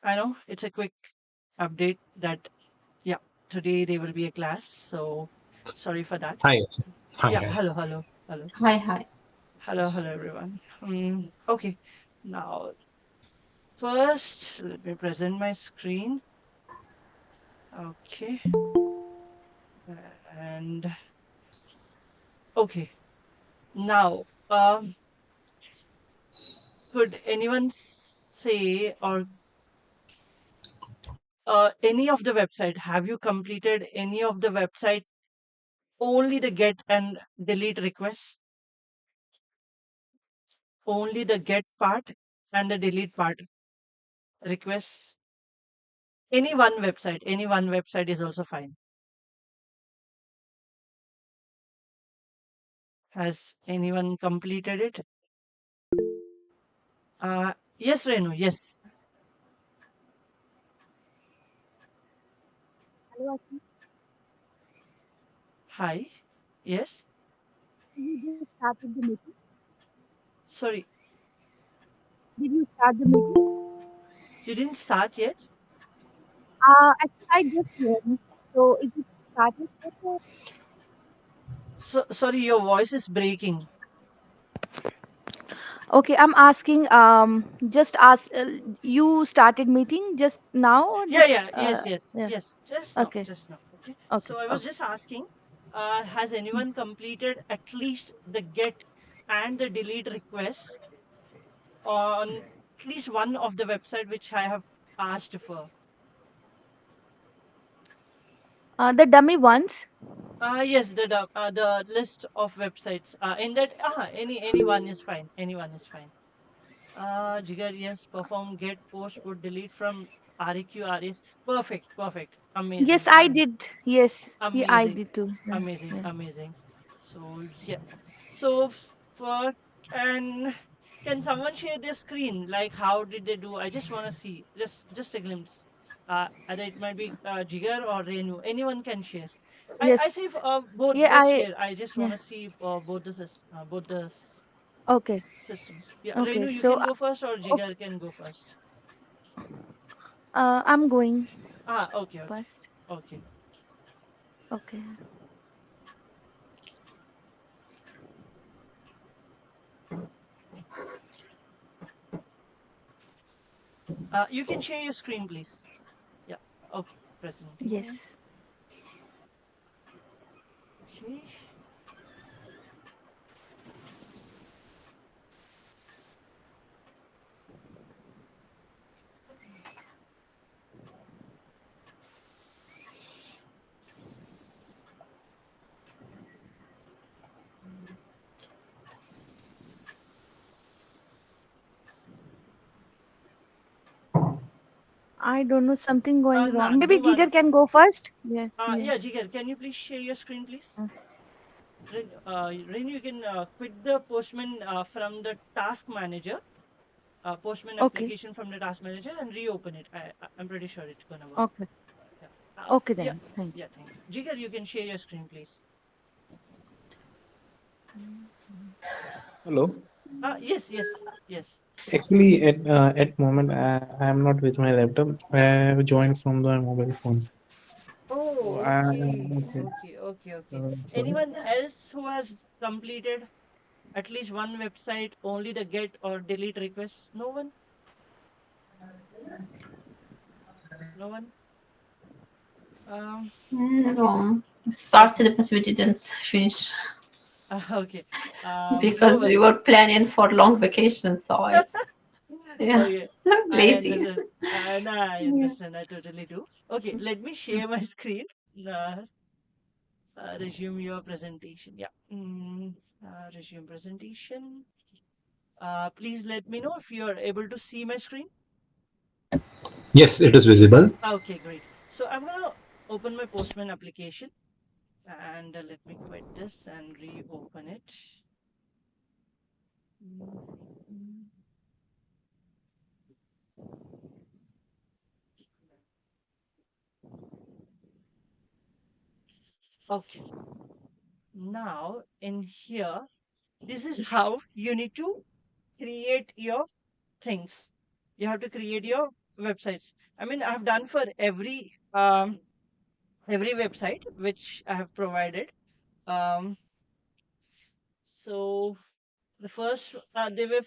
I know it's a quick update that, yeah, today there will be a class. So sorry for that. Hi. Hi. Yeah, Hi. hello, hello, hello, Hi, hi. hello, everyone. Okay, now first let me present my screen. Okay, and okay, now could anyone say or any of the website? Have you completed any of the website only the get and delete requests? Only the get part and the delete part requests. Any one website is also fine. Has anyone completed it? Yes, Renu. Yes. Hello, Ashish. Hi. Yes. Did you just started the meeting? Sorry, Did you start the meeting? you didn't start yet. Actually, I just heard. So is it started yet? So sorry, your voice is breaking. Okay, I'm asking. Just ask. You started meeting just now, or Yeah, just? yeah. Yes, yes, Yeah. yes. Just now, Okay. just now. Okay. Okay. So I was Okay. just asking, has anyone completed at least the get and the delete requests on at least one of the website which I have asked for? The dummy ones. Yes, the list of websites. In that, anyone is fine. Anyone is fine. Jigar, yes, perform get post put delete from REQ RS. Perfect, perfect, Yes, amazing, I did. Yes, yeah, I amazing, did too. Yeah. amazing, Yeah. amazing. So yeah, so for can someone share their screen? Like, how did they do? I just want to see, just a glimpse. Either it might be Jigar or Renu. Anyone can share. Yes. I say both Yeah. both share. I just want Yeah. to see both the Okay. systems. Yeah, Okay. Renu, you So, can go first, or Jigar can go first. I'm going Okay, okay, first. okay. Okay. You can share your screen, please. Yeah. Okay. Presenting. Yes. Okay. I don't know, something going Nah, wrong. do Maybe one. Jigar can go first. Yeah, yeah. Yeah, Jigar, can you please share your screen, please? Uh, Ren, you can quit the Postman from the task manager, Postman Okay, application from the task manager, and reopen it. I'm pretty sure it's gonna work. okay, Yeah. okay Yeah. then. Thank Yeah. Thank you. Jigar, you can share your screen, please. Hello. Yes, yes, yes. Actually, at moment, I am not with my laptop. I have joined from the mobile phone. So Oh, I okay, okay. okay, okay, okay. Sorry. Anyone else who has completed at least one website, only the get or delete request? No one? No one? Um, No, started but we didn't finish okay. No because we worry. were planning for long vacation, so it's yeah Okay, I lazy. understand. No, I Yeah. understand. I totally do. Okay, let me share my screen. Uh, Resume your presentation. Yeah. Resume presentation. Please let me know if you are able to see my screen. Yes, it is visible. Okay, great. So I'm gonna open my Postman application and let me quit this and reopen it. Mm. Okay, now in here, this is how you need to create your things. You have to create your websites. I mean, I've done for every website which I have provided. Um, so the first there were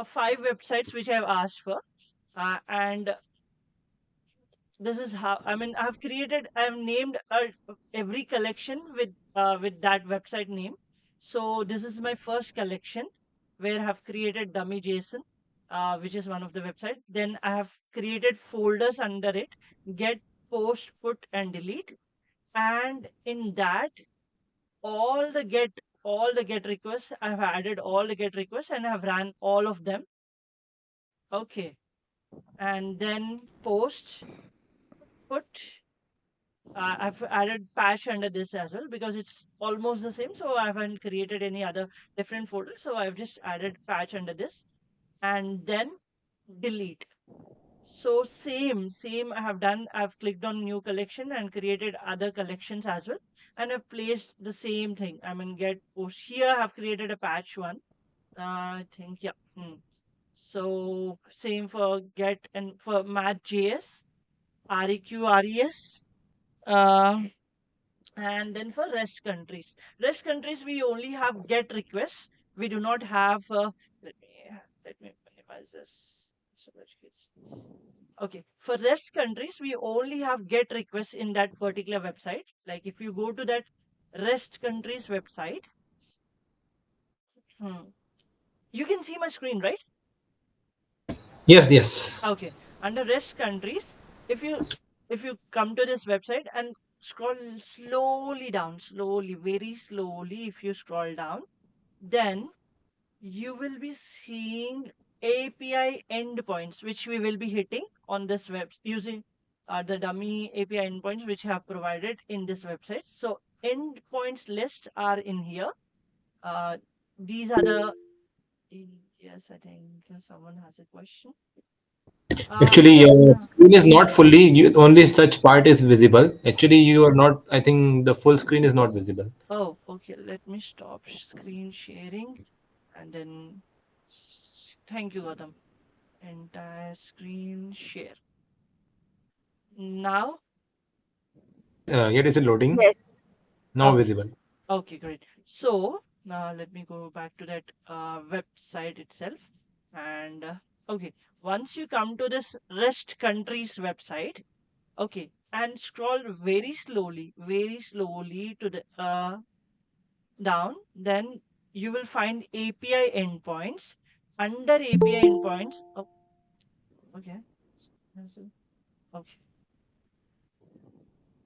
5 websites which I have asked for, and this is how, I mean, I've named every collection with that website name. So this is my first collection where I have created dummy JSON, which is one of the website. Then I have created folders under it: get, post, put, and delete. And in that, all the get requests, I've added all the get requests and I've ran all of them. Okay. And then post, put, I've added patch under this as well because it's almost the same. So I haven't created any other different folder. So I've just added patch under this, and then delete. So same I have done. I've clicked on new collection and created other collections as well. And I've placed the same thing. I mean, get, post. Here I've created a patch one. I think, yeah. So same for get and for math.js, req, res. Uh, and then for rest countries, we only have get requests. We do not have. Let me minimize this. So that it's okay. For rest countries, we only have get requests in that particular website. Like if you go to that rest countries website, hmm, you can see my screen, right? Yes, yes. Okay. Under rest countries, if you come to this website and scroll slowly down, slowly, very slowly, if you scroll down, then you will be seeing API endpoints, which we will be hitting on this web using the dummy API endpoints which have provided in this website. So endpoints list are in here. Uh, these are the, yes, I think someone has a question. Actually, your Yeah. screen is not fully. Only such part is visible. Actually, you are not. I think the full screen is not visible. Oh, okay. Let me stop screen sharing and then thank you, Gautam. Entire screen share. Now, Yet is it loading? Yes. Now okay. visible. Okay, great. So now let me go back to that website itself. And okay, once you come to this REST countries website, okay, and scroll very slowly to the down, then you will find API endpoints. Under API endpoints, oh, okay, okay.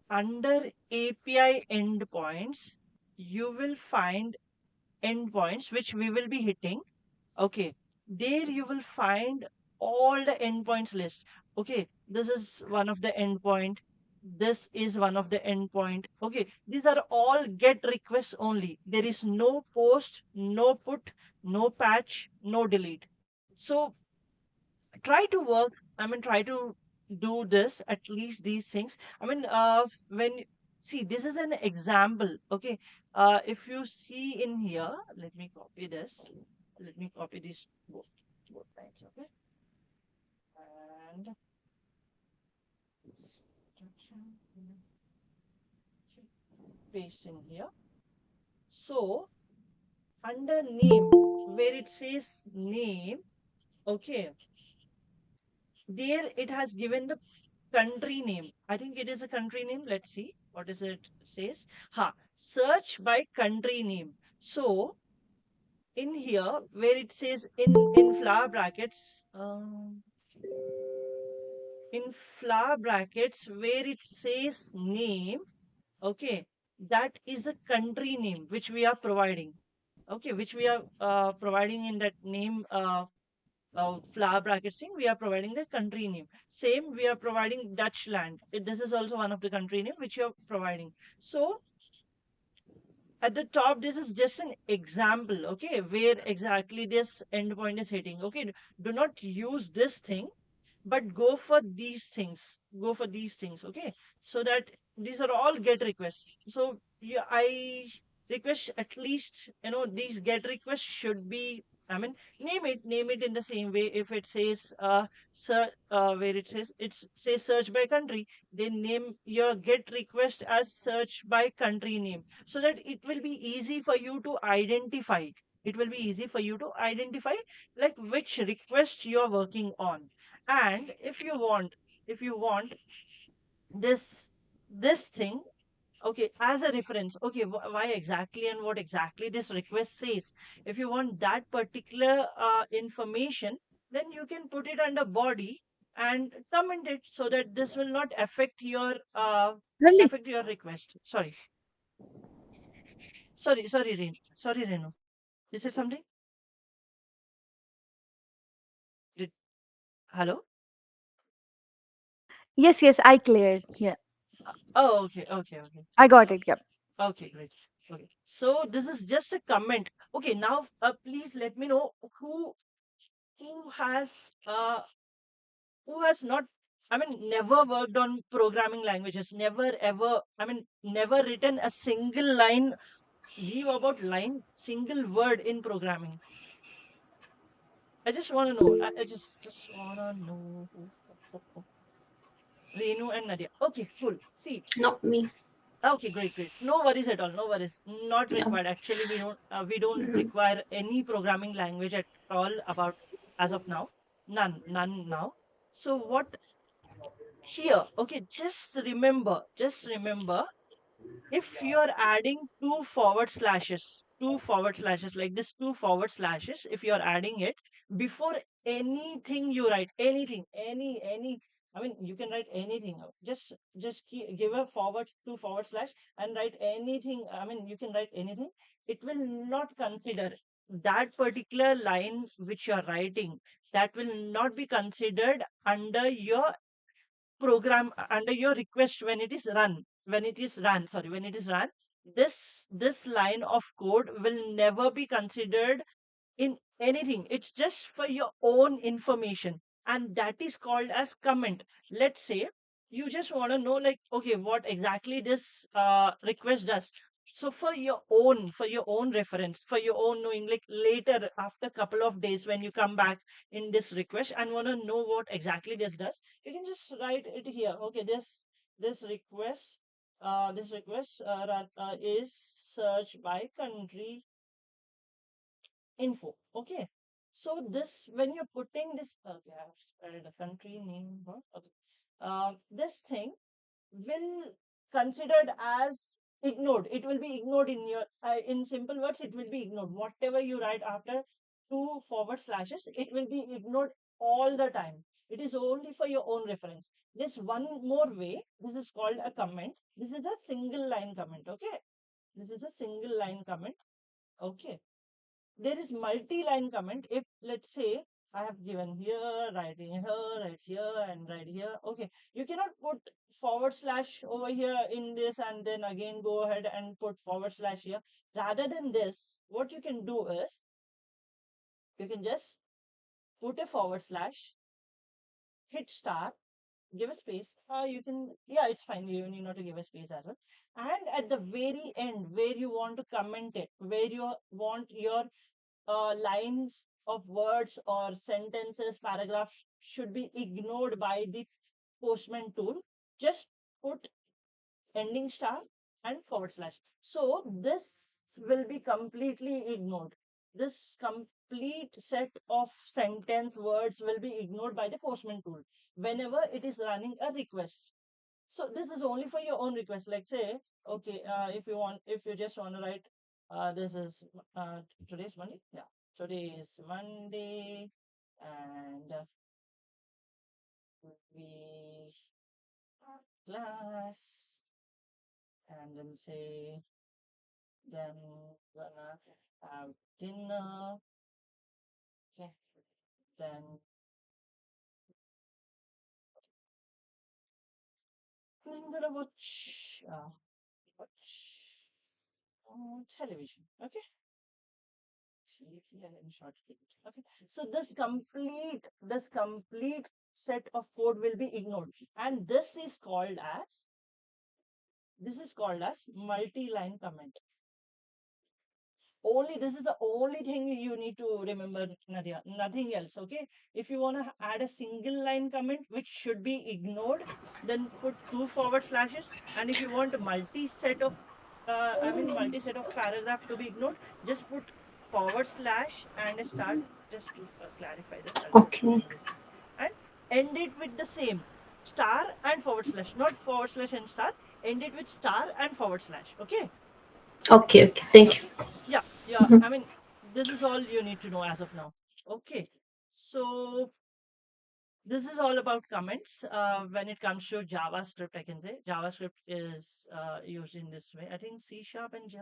Under API endpoints, you will find endpoints which we will be hitting. Okay, there you will find all the endpoints list. Okay, this is one of the endpoint. This is one of the endpoint. Okay, these are all get requests only. There is no post, no put, no patch, no delete. So try to work. I mean, try to do this, at least these things. I mean, when see, this is an example. Okay, if you see in here, let me copy this. Let me copy these both lines. Okay, and paste in here. So under name, where it says name, okay, there it has given the country name. I think it is a country name. Let's see what is it says. Search by country name. So in here where it says in flower brackets, in flower brackets where it says name, okay, that is a country name which we are providing. Okay, which we are providing in that name. Flower brackets thing, we are providing the country name. Same, we are providing Dutch land. This is also one of the country name which you are providing. So at the top, this is just an example, okay, where exactly this endpoint is hitting. Okay, do not use this thing, but go for these things. Go for these things, okay, so that these are all get requests. So yeah, I request at least these get requests should be I mean, name it in the same way. If it says where it says search by country, then name your get request as search by country name, so that it will be easy for you to identify. It will be easy for you to identify like which request you're working on. And if you want this thing, okay, as a reference, okay, why exactly and what exactly this request says, if you want that particular information, then you can put it under body and comment it, so that this will not Really? affect your request. Sorry, Renu. Is it something? Did Hello? Yes, I cleared. Yeah, Oh, okay. I got it. Yep. Okay, great. Okay, so this is just a comment. Okay, now please let me know who has uh who has not, I mean, never worked on programming languages, never ever, I mean, never written a single line, leave about line, single word in programming. I just want to know. I just want to know Renu and Nadia. Okay, cool. See, Not me. okay, great. No worries at all. No worries. Not Yeah. required. Actually, we don't require any programming language at all about as of now. None now. So what here? Okay, just remember, if you're adding two forward slashes like this, two forward slashes, if you're adding it before anything you write, anything, any, I mean, you can write anything. Give a two forward slash and write anything. I mean, you can write anything. It will not consider that particular line which you're writing. That will not be considered under your program, under your request when it is run, when it is run. This line of code will never be considered in anything. It's just for your own information, and that is called as comment. Let's say you just want to know, like, okay, what exactly this request does. So for your own reference, for your own knowing, like later after a couple of days when you come back in this request and want to know what exactly this does, you can just write it here. Okay, this request is search by country info. Okay, so this, when you're putting this, okay, I've added a country name. Okay, this thing will considered as ignored. It will be ignored in your in simple words, it will be ignored. Whatever you write after two forward slashes, it will be ignored all the time. It is only for your own reference. This one more way, this is called a comment. This is a single line comment. Okay, this is a single line comment. Okay, there is multi-line comment. If let's say I have given here, writing here, right here, and right here. Okay, you cannot put forward slash over here in this and then again go ahead and put forward slash here. Rather than this, what you can do is you can just put a forward slash, hit star, give a space. You can, yeah, it's fine. You need not to give a space as well. And at the very end, where you want to comment it, where you want your lines of words or sentences, paragraphs should be ignored by the Postman tool, just put ending star and forward slash. So this will be completely ignored. This complete set of sentence words will be ignored by the Postman tool whenever it is running a request. So this is only for your own request. Like say, okay, if you just want to write, this is today's Monday. Yeah, today is Monday, and we class, and then say, then gonna have dinner. Okay, then gonna watch television. Okay. Yeah, in short. Okay, so this complete set of code will be ignored, and this is called as multi-line comment. This is the only thing you need to remember, Nadia. Nothing else. Okay. If you want to add a single line comment which should be ignored, then put 2 forward slashes. And if you want a multi set of paragraph to be ignored, just put forward slash and a start. Just to clarify this, I'll just Okay. name this and end it with the same star and forward slash, not forward slash and star. End it with star and forward slash. Okay. Okay. Thank you. Yeah. Mhm. I mean, this is all you need to know as of now. Okay. So this is all about comments. When it comes to JavaScript, I can say JavaScript is used in this way. I think C# and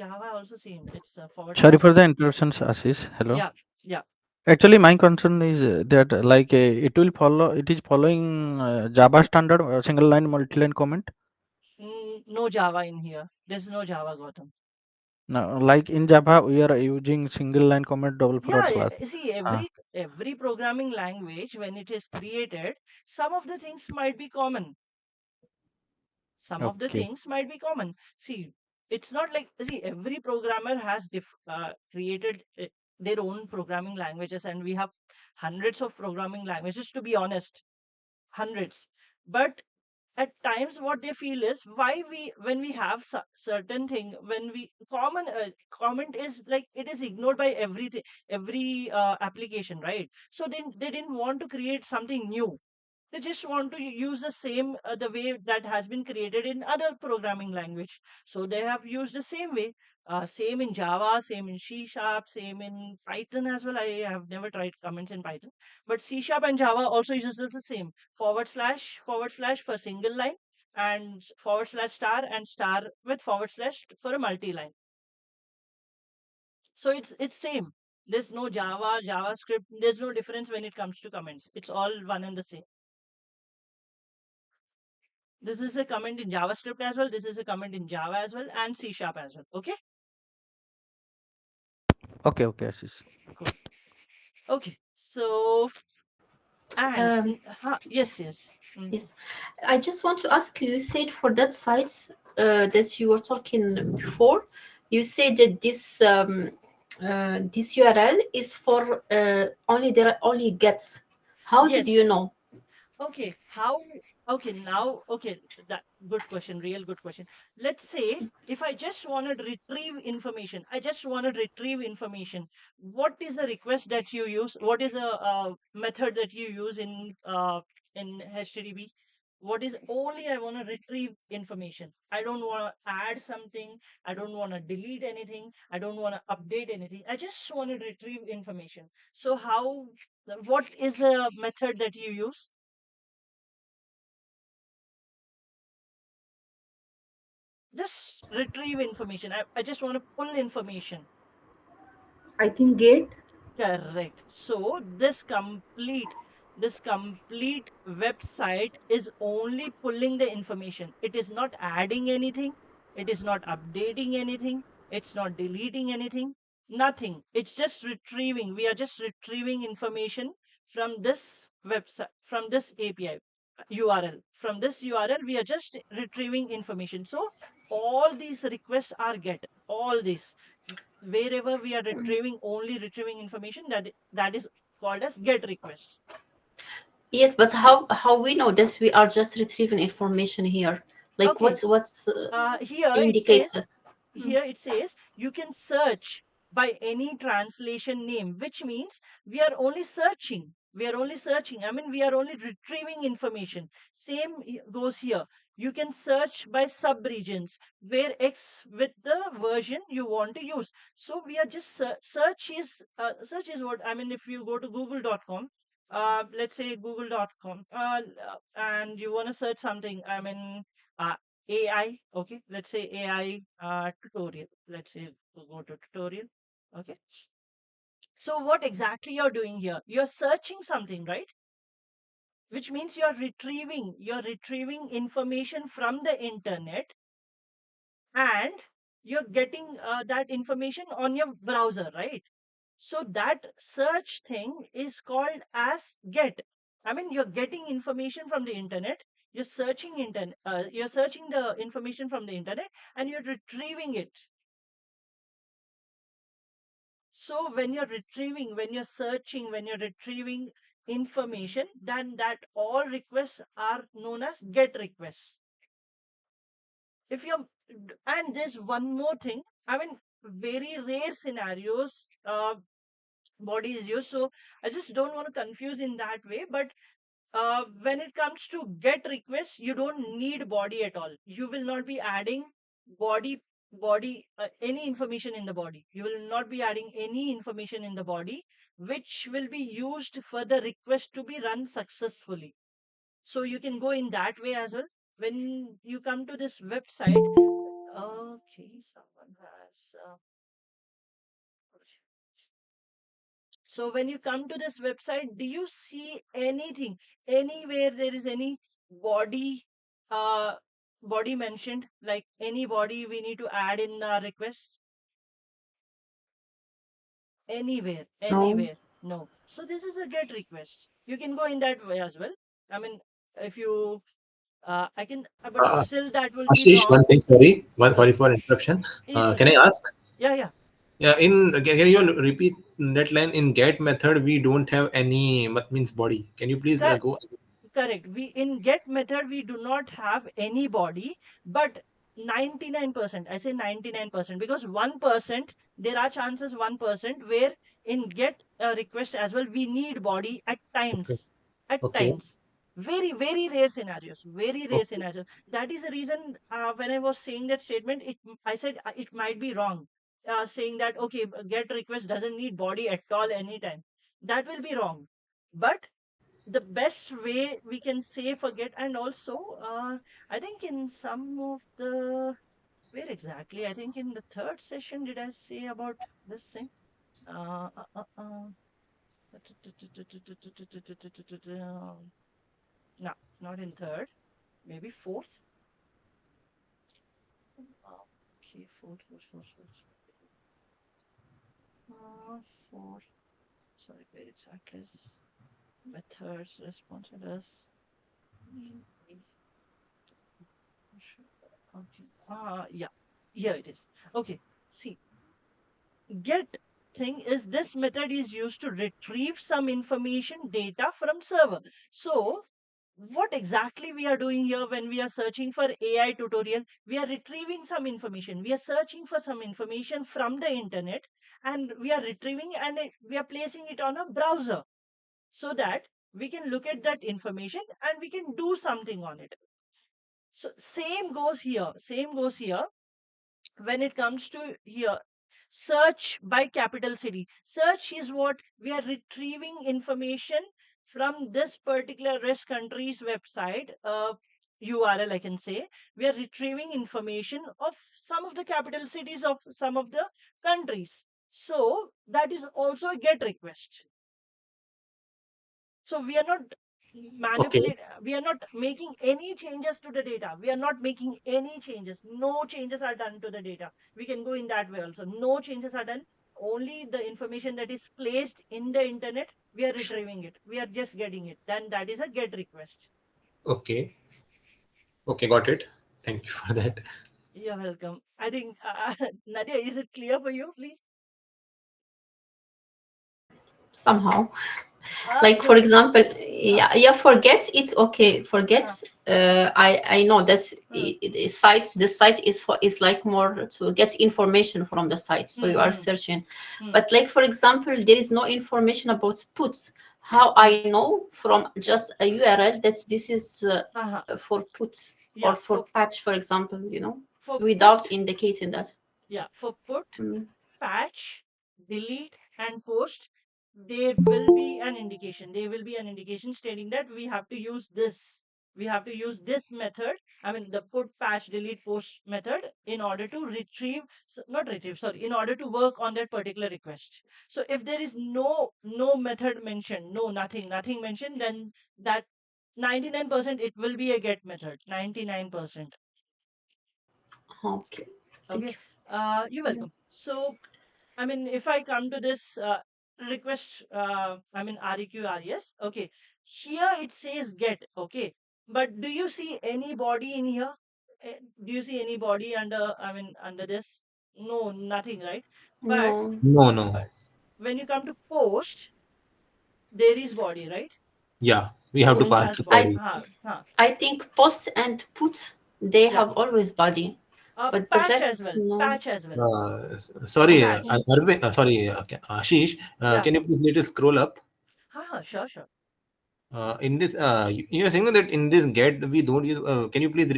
Java also same. It's forward Sorry slash. for the interruptions, Ashish. Hello. Yeah. Yeah. Actually, my concern is that it will follow. It is following Java standard single line, multi line comment. No Java in here. There's no Java, Gautam. Now, like in Java, we are using single line comment double forward Yeah, slash. see, every programming language when it is created, some of the things might be common. Some of the Okay. things might be common. See, it's not like, see, every programmer has created their own programming languages, and we have hundreds of programming languages, to be honest, hundreds. But at times what they feel is why we when we have certain thing, when we comment is like it is ignored by every application, right? So then they didn't want to create something new. They just want to use the same the way that has been created in other programming language. So they have used the same way. Same in Java, same in C sharp, same in Python as well. I have never tried comments in Python, but C sharp and Java also uses the same forward slash for single line, and forward slash star and star with forward slash for a multi line. So it's same. There's no JavaScript. There's no difference when it comes to comments. It's all one and the same. This is a comment in JavaScript as well. This is a comment in Java as well and C sharp as well. Okay. Okay, Ashish. Cool. Okay. So and Um, yes. yes. I just want to ask you. You said for that site that you were talking before, you said that this URL is for only there are only gets. How did you Yes. know? Okay. How? Okay. Now. Okay. That good question. Real good question. Let's say if I just want to retrieve information, What is the request that you use? What is the method that you use in HTTP? What is only I want to retrieve information. I don't want to add something. I don't want to delete anything. I don't want to update anything. I just want to retrieve information. So how? What is the method that you use? Just retrieve information. I just want to pull information. I think get. Correct. So this complete website is only pulling the information. It is not adding anything. It is not updating anything. It's not deleting anything. Nothing. It's just retrieving. We are just retrieving information from this website, from this API URL. From this URL, we are just retrieving information. So all these requests are get. All these wherever we are only retrieving information, that is called as get request. Yes, but how we know that we are just retrieving information here? Like Okay. what's Here it indicates says that? you can search by any translation name, which means we are only searching. I mean, we are only retrieving information. Same goes here. You can search by sub-regions where X with the version you want to use. So we are just search is what I mean. If you go to google.com, let's say google.com, and you want to search something, I mean, uh, AI, okay, let's say AI tutorial. Let's say we'll go to tutorial. Okay. So what exactly you're doing here? You're searching something, right? Which means you're retrieving information from the internet, and you're getting that information on your browser, right? So that search thing is called as get. I mean, you're getting information from the internet. You're searching the information from the internet, and you're retrieving it. So when you're retrieving, when you're searching, when you're retrieving information, then that all requests are known as GET requests. If you're, and there's one more thing, I mean, very rare scenarios, body is used. So I just don't want to confuse in that way. But when it comes to GET requests, you don't need body at all. You will not be adding body any information in the body. You will not be adding any information in the body which will be used for the request to be run successfully. So you can go in that way as well. When you come to this website, okay, someone has so when you come to this website, do you see anything, anywhere there is any body, uh, body mentioned, like any body we need to add in our request? Anywhere, No. anywhere, no. So this is a GET request. You can go in that way as well. I mean, if you, I can, but Uh, still that will be Ashish, one wrong. thing, sorry, Yeah, sorry for interruption. it's Can okay. I ask? Yeah. Yeah, can you repeat that line? In get method, we don't have any what means body. Can you please Cor- go? Correct. We in get method we do not have any body, but 99%. I say 99% because 1% there are chances 1% where in get request as well we need body at Okay, times. At okay, times. Very rare scenarios. Very rare okay, scenarios. That is the reason when I was saying that statement, I said it might be wrong. Saying that okay, get request doesn't need body at all anytime. That will be wrong. But the best way we can say forget, and also I think in some of the, where exactly, I think in the third session did I say about this thing, uh, uh, uh, uh, no, not in third, maybe fourth. Okay, fourth, sorry, where exactly is this? Methods responsiveness. Okay. Yeah. Here it is. Okay. See, get thing is this method is used to retrieve some information data from server. So what exactly we are doing here when we are searching for AI tutorial, we are retrieving some information. We are searching for some information from the internet and we are retrieving and we are placing it on a browser so that we can look at that information and we can do something on it. So same goes here. Same goes here when it comes to here. Search by capital city. Search is what we are retrieving information from this particular rest country's website. URL, I can say. We are retrieving information of some of the capital cities of some of the countries. So that is also a GET request. So we are not okay, manipulate, we are not making any changes to the data. We are not making any changes. No changes are done to the data. We can go in that way also. No changes are done. Only the information that is placed in the internet, we are retrieving it. We are just getting it. Then that is a GET request. okay, okay. Got it. Thank you for that. You're welcome. I think, Nadia, is it clear for you, please? Somehow. Uh, Like for example, yeah, forget it's okay. Forget. I know that the site is like more to get information from the site, so you are searching. But like for example, there is no information about puts. How I know from just a URL that this is for puts yeah, or for patch, for example, for without put, indicating that. yeah, for put, Mm. patch, delete, and post, there will be an indication. There will be an indication stating that we have to use this. We have to use this method. I mean, the put, patch, delete, post method in order to retrieve, not retrieve, sorry, in order to work on that particular request. So if there is no method mentioned, no nothing mentioned, then that 99% it will be a get method. 99%. Okay. Thank Okay. you. You're welcome. So I mean, if I come to this request, I mean, REQ, okay. Here it says get, okay. But do you see anybody in here? Do you see anybody under, I mean, under this? No, nothing, right? But No. No, no. when you come to post, there is body, right? Yeah, we have to Post pass has the body. body. I think post and put they Yeah. have always body, but the Patch as rest well. no. Patch as well. Sorry, Patch. Arvind, sorry, Ashish, Yeah. can you please little scroll up? Sure, sure. In this, you are saying that in this get we don't use. Can you please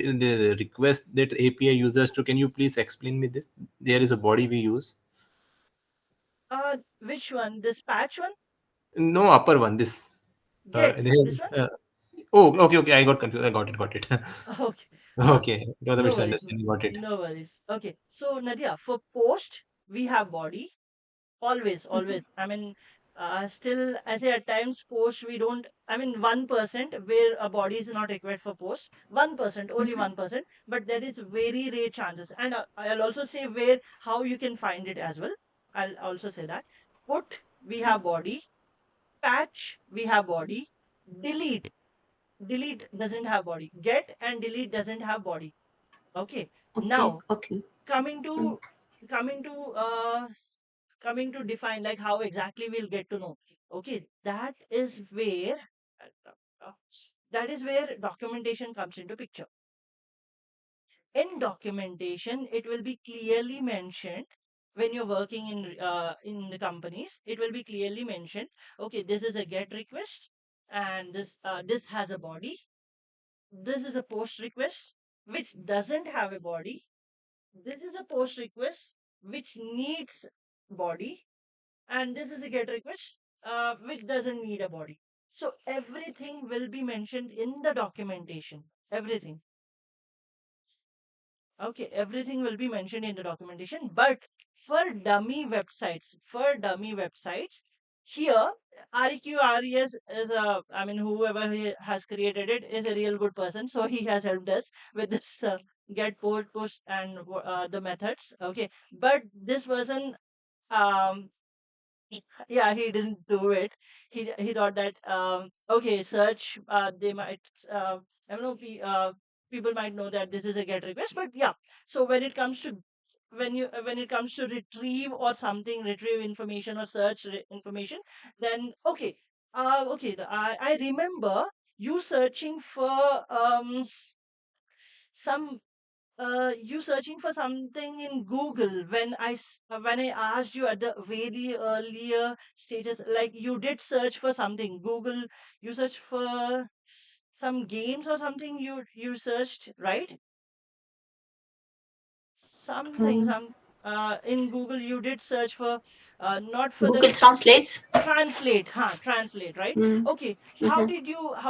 request that API users to? Can you please explain me this? There is a body we use. Which one? This patch one? No, upper one. This. Get There this one? oh, okay, okay. I got confused. I got it. Got it. Okay. Okay, it was a No worries. misunderstanding. Got it. No worries. Okay. So Nadia, for post, we have body. Always, Mhm. always. I mean, still, I say at times post we don't. I mean, 1% where a body is not required for post. 1%, only Mhm. 1%. But that is very rare chances. And I'll also say where how you can find it as well. I'll also say that. Put, we have body. Patch, we have body. Delete, delete doesn't have body. Get and delete doesn't have body. Okay. Okay, Now okay. coming Mm. to coming to coming to define like how exactly we'll get to know. Okay, uh, that is where documentation comes into picture. In documentation, it will be clearly mentioned when you're working in the companies. It will be clearly mentioned. Okay, this is a get request, and this has a body. This is a post request which doesn't have a body. This is a post request which needs body, and this is a get request which doesn't need a body. So everything will be mentioned in the documentation. Everything. Okay, everything will be mentioned in the documentation. But for dummy websites, here REQRES is a, I mean, whoever he has created it is a real good person. So he has helped us with this get post and the methods. Okay, but this person um yeah, he didn't do it. He thought that okay, search they might I don't know people might know that this is a get request, but yeah. So when it comes to when it comes to retrieve or something, retrieve information or search information, then okay, I remember you searching for some you searching for something in Google when I asked you at the very earlier stages, like you did search for something. Google, you searched for some games or something. You searched, right? Something Um, some in Google you did search for not for the Google Translate. translate, translate, right? Mm. Okay, Mhm. how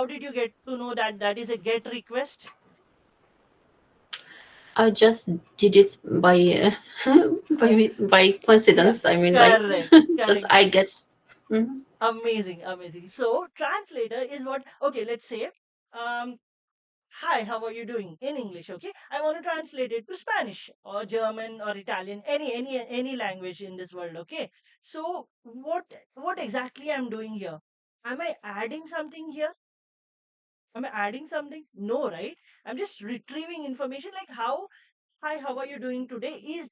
did you get to know that that is a get request? I just did it by by Yeah, coincidence. I mean, like correct, just correct. I get. Mhm. Amazing, amazing. So translator is what, okay, let's say, um, hi, how are you doing in English? Okay, I want to translate it to Spanish or German or Italian, any language in this world. Okay, so what exactly I'm doing here? Am I adding something here? Am I adding something? No, right? I'm just retrieving information like how, hi, how are you doing today is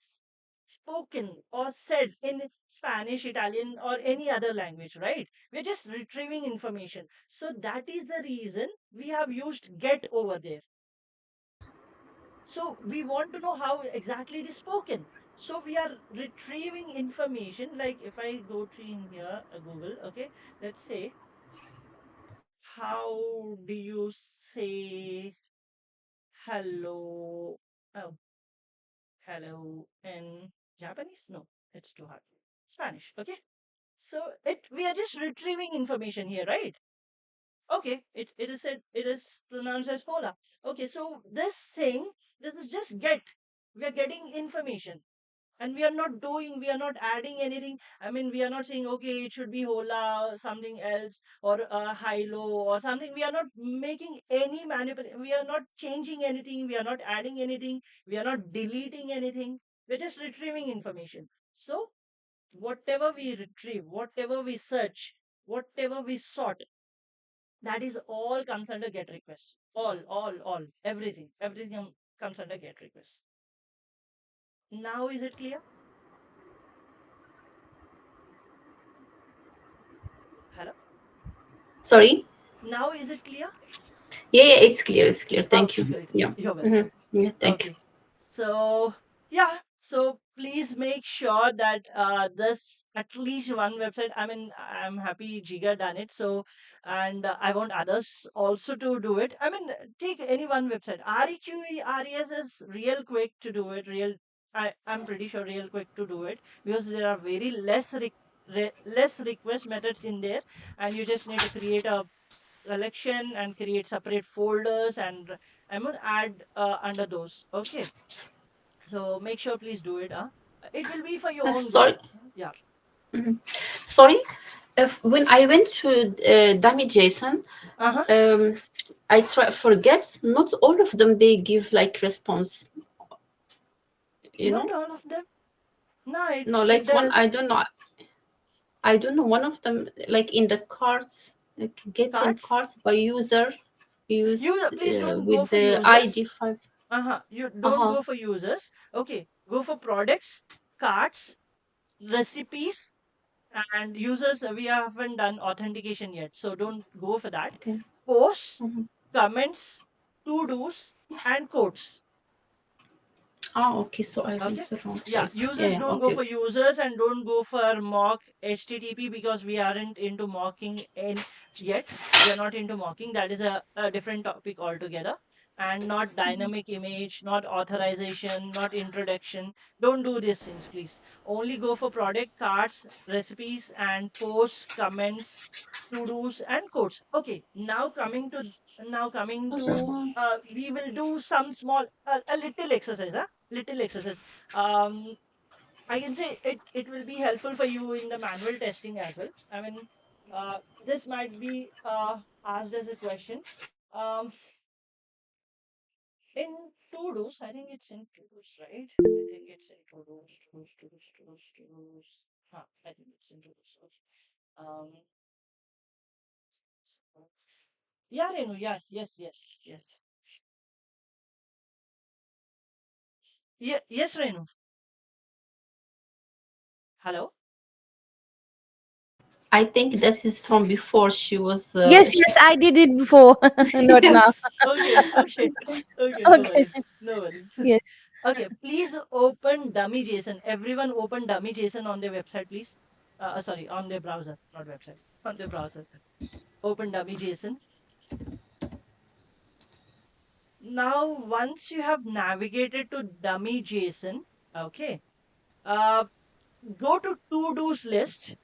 spoken or said in Spanish, Italian, or any other language, right? We're just retrieving information. So that is the reason we have used get over there. So we want to know how exactly it is spoken. So we are retrieving information. Like if I go to in here, Google, okay, let's say, how do you say hello? Oh, hello in Japanese? No, it's too hard. Spanish, okay? So it we are just retrieving information here, right? Okay, it is said it is pronounced as hola. Okay, so this is just get. We are getting information. And we are not adding anything. I mean, we are not saying okay, it should be hola or something else or hilo or something. We are not making any manipulation. We are not changing anything. We are not adding anything. We are not deleting anything. We're just retrieving information. So whatever we retrieve, whatever we search, whatever we sort, that is all comes under get request. All, everything comes under get request. Now is it clear? Sorry. Now is it clear? Yeah, it's clear. It's clear. Thank Okay, you. great. Yeah. You're Mhm. welcome. Yeah. Thank you. Okay. So yeah, so please make sure that this at least one website. I mean, I'm happy Jiga done it. So, and I want others also to do it. I mean, take any one website. RES is real quick to do it. I'm pretty sure real quick to do it because there are very less request methods in there, and you just need to create a collection and create separate folders, and I'm gonna add under those. Okay, so make sure please do it. It will be for your own good. Sorry. Yeah. Mhm. Sorry. If when I went to dummy JSON, Uh-huh. I try forget. Not all of them they give like response. You Not know. all of them. No, No, it like one. does. I don't know. I don't know. One of them like in the cards, like getting Cards. cards by user used You please don't go with for the users. ID5. You don't Uh-huh. go for users. Okay, go for products, cards, recipes, and users. We haven't done authentication yet, so don't go for that. Okay. Posts, Mhm. comments, to dos, and codes. Ah, okay. So I went Okay. to the wrong Yeah, place. Yeah, users yeah. don't go Okay, for okay. users and don't go for mock HTTP because we aren't into mocking in yet. We are not into mocking. That is a different topic altogether. And not dynamic image, not authorization, not introduction. Don't do these things, please. Only go for product cards, recipes, and posts, comments, to dos, and codes. Okay. Now coming to So, we will do some small a little exercise. Little exercise. Um, I can say it will be helpful for you in the manual testing as well. I mean, this might be asked as a question. Um, in to dos, I think it's in to dos, right? I think it's in to dos, to dos, to dos, to dos, to dos. I think it's in to dos. Okay. Um, yeah, Renu, yeah, yes, yes, yes. Yeah, yes, Renu. Hello. I think that is from before she was. Yes, yes, I did it before, not now. Yes. Okay, okay, okay. No Okay. worries, no worries. Yes. Okay, please open dummy JSON. Everyone open dummy JSON on their website, please. Sorry, on their browser, not website, on their browser. Open dummy JSON. Now, once you have navigated to dummy JSON, okay, uh, go to to-dos list.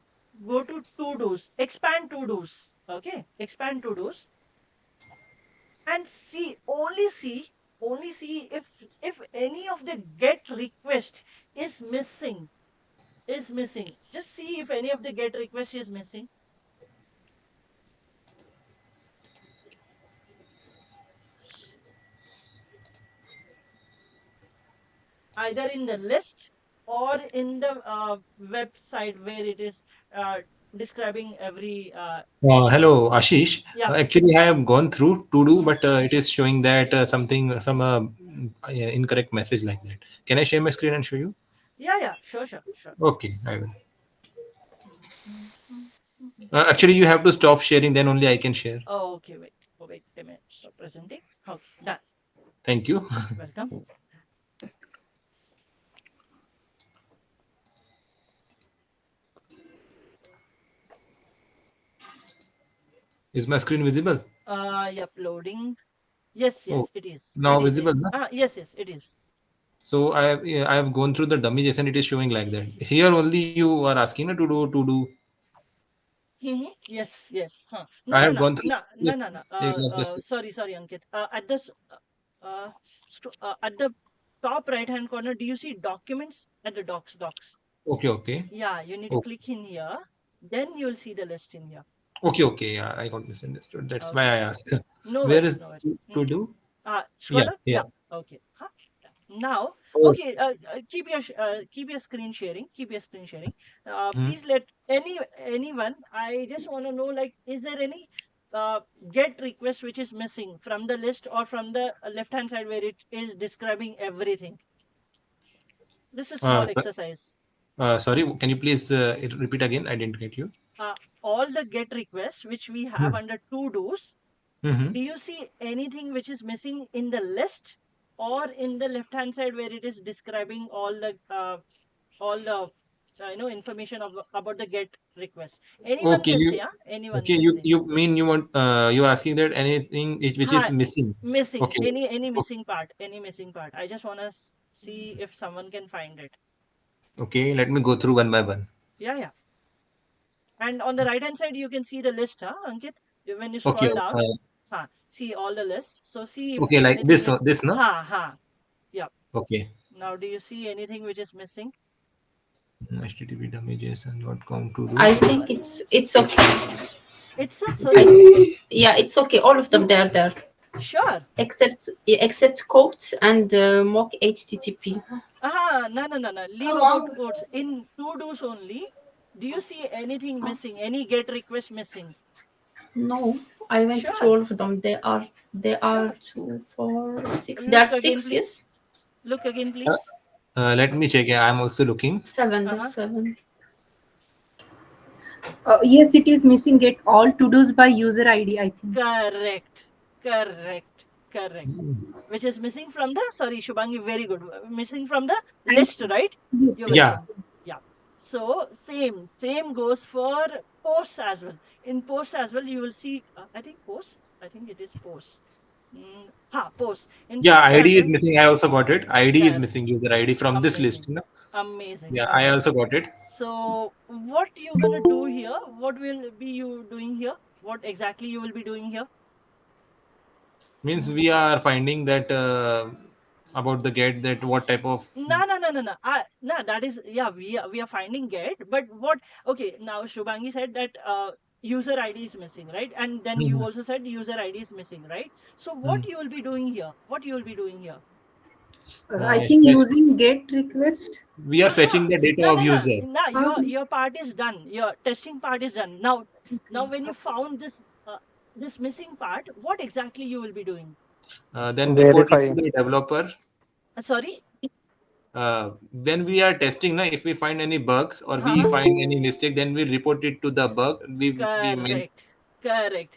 Go to to-dos. Expand to-dos. Okay, expand to-dos and only see if any of the get request is missing. Just see if any of the get request is missing, either in the list or in the website where it is uh, describing every Hello, Ashish. yeah. Actually, I have gone through to do, Mhm. but it is showing that some incorrect message like that. Can I share my screen and show you? Yeah, sure. Okay, I will. Actually, you have to stop sharing, then only I can share. Oh, okay, wait a minute, stop presenting. Okay, done. Thank you. Welcome. Is my screen visible? Uploading. Oh, Yes, it is, now visible, na? yes, it is. So I have gone through the dummy JSON. It is showing like that. Here only you are asking na, to do. Yes. I have gone through. No. Just Sorry, Ankit. At the top right hand corner, do you see documents at the docs? okay, okay, Yeah, you need to okay, click in here. Then you'll see the list in here. okay. Yeah, I got misunderstood. That's why Okay. I asked. No Where worries, is no worries. to do? Scroll Yeah, down. yeah. Yeah. Okay. Now, Oh, okay. Keep your screen sharing. Keep your screen sharing. hmm. Please let anyone. I just want to know, like, is there any get request which is missing from the list or from the left hand side where it is describing everything? This is Uh, small so- exercise. Sorry, can you please repeat again? I didn't get you. all the get requests which we have under to-dos, Mm-hmm. do you see anything which is missing in the list or in the left hand side where it is describing all the information about the get request? Anyone Okay, can you say, anyone okay, can you say. you mean you want you asking that anything which is Ha, missing. missing Okay. any missing part, any missing part. I just want to see if someone can find it. Okay, let me go through one by one. Yeah. And on the right hand side, you can see the list, Ankit. When you Okay, scroll down, see all the lists. So see if okay, like anything is, this, no? yeah. Okay. Now, do you see anything which is missing? HTTP dummy.json.com to do. I think it's okay. It's sorry. Yeah, it's okay. All of them, they're there. Sure. Except quotes and mock HTTP. No. Leave about codes. In to-dos only, do you see anything missing? Any get request missing? No, I went Sure. through all of them. They are 2, 4, 6. There are Look again, 6, please. yes. Look again, please. Let me check. Yeah, I'm also looking. 7, there's 7. Yes, it is missing get all to-dos by user ID, I think. Correct. Which is missing from the, sorry, Shubhangi, very good. Missing from the Thank list, you. right? Yes, You yes. Yeah. mentioned. Yeah. So same goes for posts as well. In posts as well, you will see, I think it is posts. Posts. In Yeah, posts as ID is well. missing. I also got it. ID is Correct. missing, user ID from this list. Amazing. No? Amazing. Yeah, I also got it. So what you gonna do here? What will be you doing here? What exactly you will be doing here? Means we are finding that about the get that what type of. No. No, that is, yeah, we are finding get, but what? Okay, now Shubhangi said that user ID is missing, right? And then you Mhm. also said user ID is missing, right? So what Mhm. you will be doing here? What you will be doing here? I think Fetch- using get request. we are fetching the data No. of user. No, How your part is done. Your testing part is done. Now okay. when you found this missing part, what exactly you will be doing? Then we report it to Verify. the developer. Sorry. When we are testing, now if we find any bugs or we Uh-huh. find any mistake, then we report it to the bug. We main. Correct.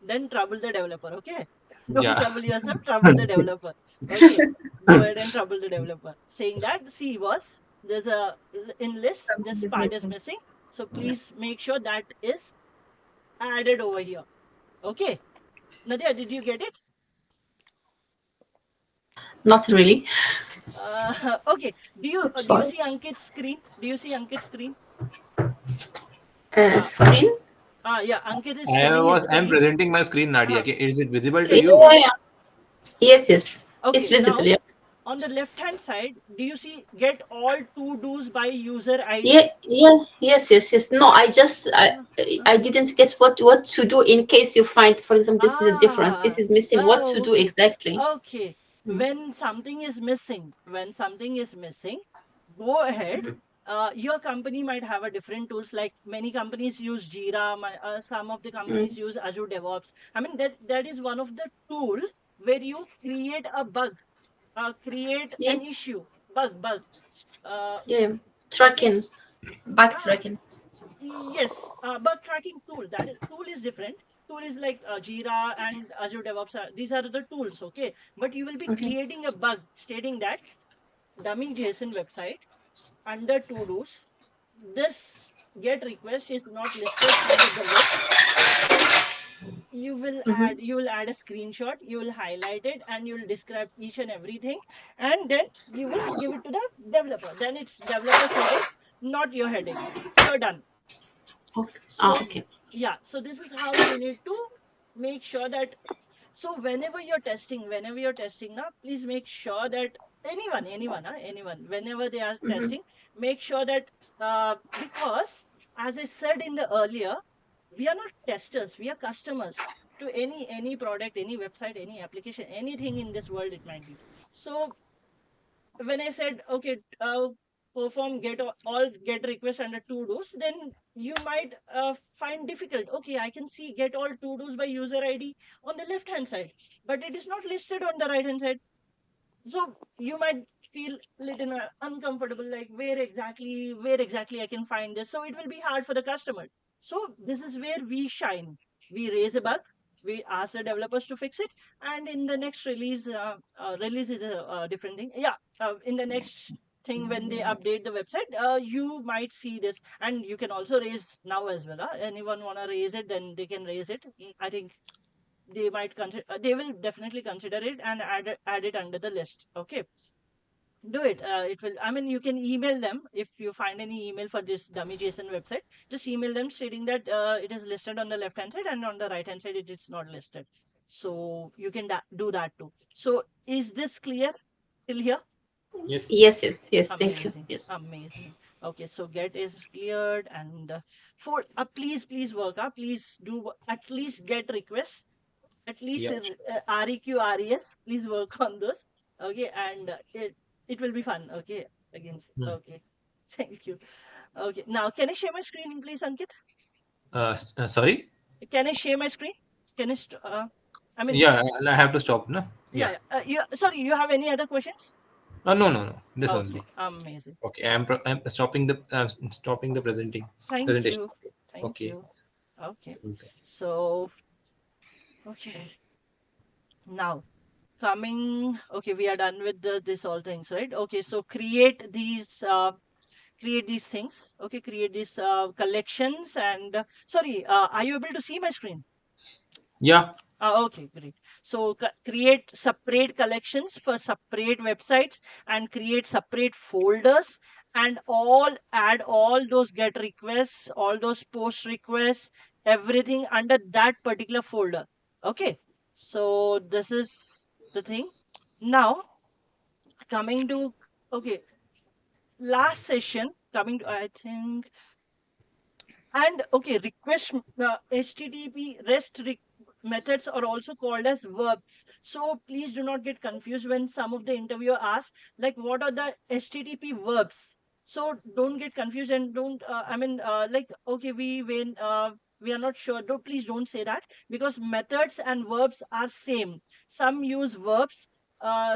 Then trouble the developer, okay? Don't Yeah. trouble yourself, trouble the developer. Okay, go ahead and trouble the developer. Saying that, see boss, there's a in list, this Something is part is missing. missing. So Yeah. please make sure that is added over here. Okay. Nadia, did you get it? Not really. Okay. Do you Sorry. see Ankit's screen? Do you see Ankit's screen? Screen? Yeah, Ankit is sharing his I'm screen. presenting my screen, Nadia. Okay, is it visible to Yeah, you? yeah. Yes. It's Okay, visible. now Yeah. on the left hand side, do you see get all to dos by user ID? Yes. No, I didn't get what to do in case you find, for example, this is a difference. This is missing. What to do Okay. exactly? Okay. When something is missing, go ahead. Your company might have a different tools. Like many companies use Jira. Some of the companies use Azure DevOps. I mean that is one of the tool where you create a bug, create Yeah. an issue, bug. Yeah. Okay. Tracking. Backtracking. Yes, bug tracking tool. That is tool is different. Tool is like Jira and Azure DevOps. These are the tools, okay? But you will be creating a bug stating that dummy JSON website under to dos. This get request is not listed under the list. You will add a screenshot. You will highlight it and you will describe each and everything, and then you will give it to the developer. Then it's developer's headache, not your headache. You're done. So Okay. yeah, so this is how you need to make sure that, so whenever you're testing now, please make sure that anyone whenever they are testing, make sure that because as I said in the earlier, we are not testers, we are customers to any product, any website, any application, anything in this world it might be. So when I said, okay, perform all get requests under to dos, then you might find difficult. Okay, I can see get all to dos by user ID on the left hand side, but it is not listed on the right hand side. So you might feel little uncomfortable, like where exactly I can find this. So it will be hard for the customer. So this is where we shine. We raise a bug, we ask the developers to fix it, and in the next release, release is a different thing. Yeah, in the next thing when they update the website, you might see this, and you can also raise now as well. Anyone wanna raise it, then they can raise it. I think they might consider, they will definitely consider it and add it under the list. Okay, do it. It will, I mean, you can email them if you find any email for this dummy JSON website. Just email them stating that it is listed on the left hand side and on the right hand side it is not listed. So you can do that too. So is this clear till here? Yes. Yes. Thank you. Amazing, Yes. amazing. Okay, so get is cleared, and for please work. Please do at least get requests, at least Yeah. REQ, RES. Please work on those. Okay, and it will be fun. Okay, again. Hmm. Okay, thank you. Okay, now can I share my screen, please, Ankit? Sorry. Can I share my screen? Can I? I mean, Yeah, I have to stop. No. Yeah. yeah. You sorry. You have any other questions? No. This Okay, only. amazing. Okay. I'm stopping the Thank presentation. you. Thank Okay. you. Okay. Okay. So okay, now coming. Okay, we are done with this all things, right? Okay, so create these things. Okay, create these collections, and sorry, are you able to see my screen? Yeah. Okay, great. So create separate collections for separate websites and create separate folders, and add all those get requests, all those post requests, everything under that particular folder. Okay, so this is the thing. Now coming to, okay, last session, coming to, I think, and okay, HTTP methods are also called as verbs. So please do not get confused when some of the interviewer asks, like, what are the HTTP verbs? So don't get confused and don't, like, okay, we are not sure. Please don't say that, because methods and verbs are same. Some use verbs,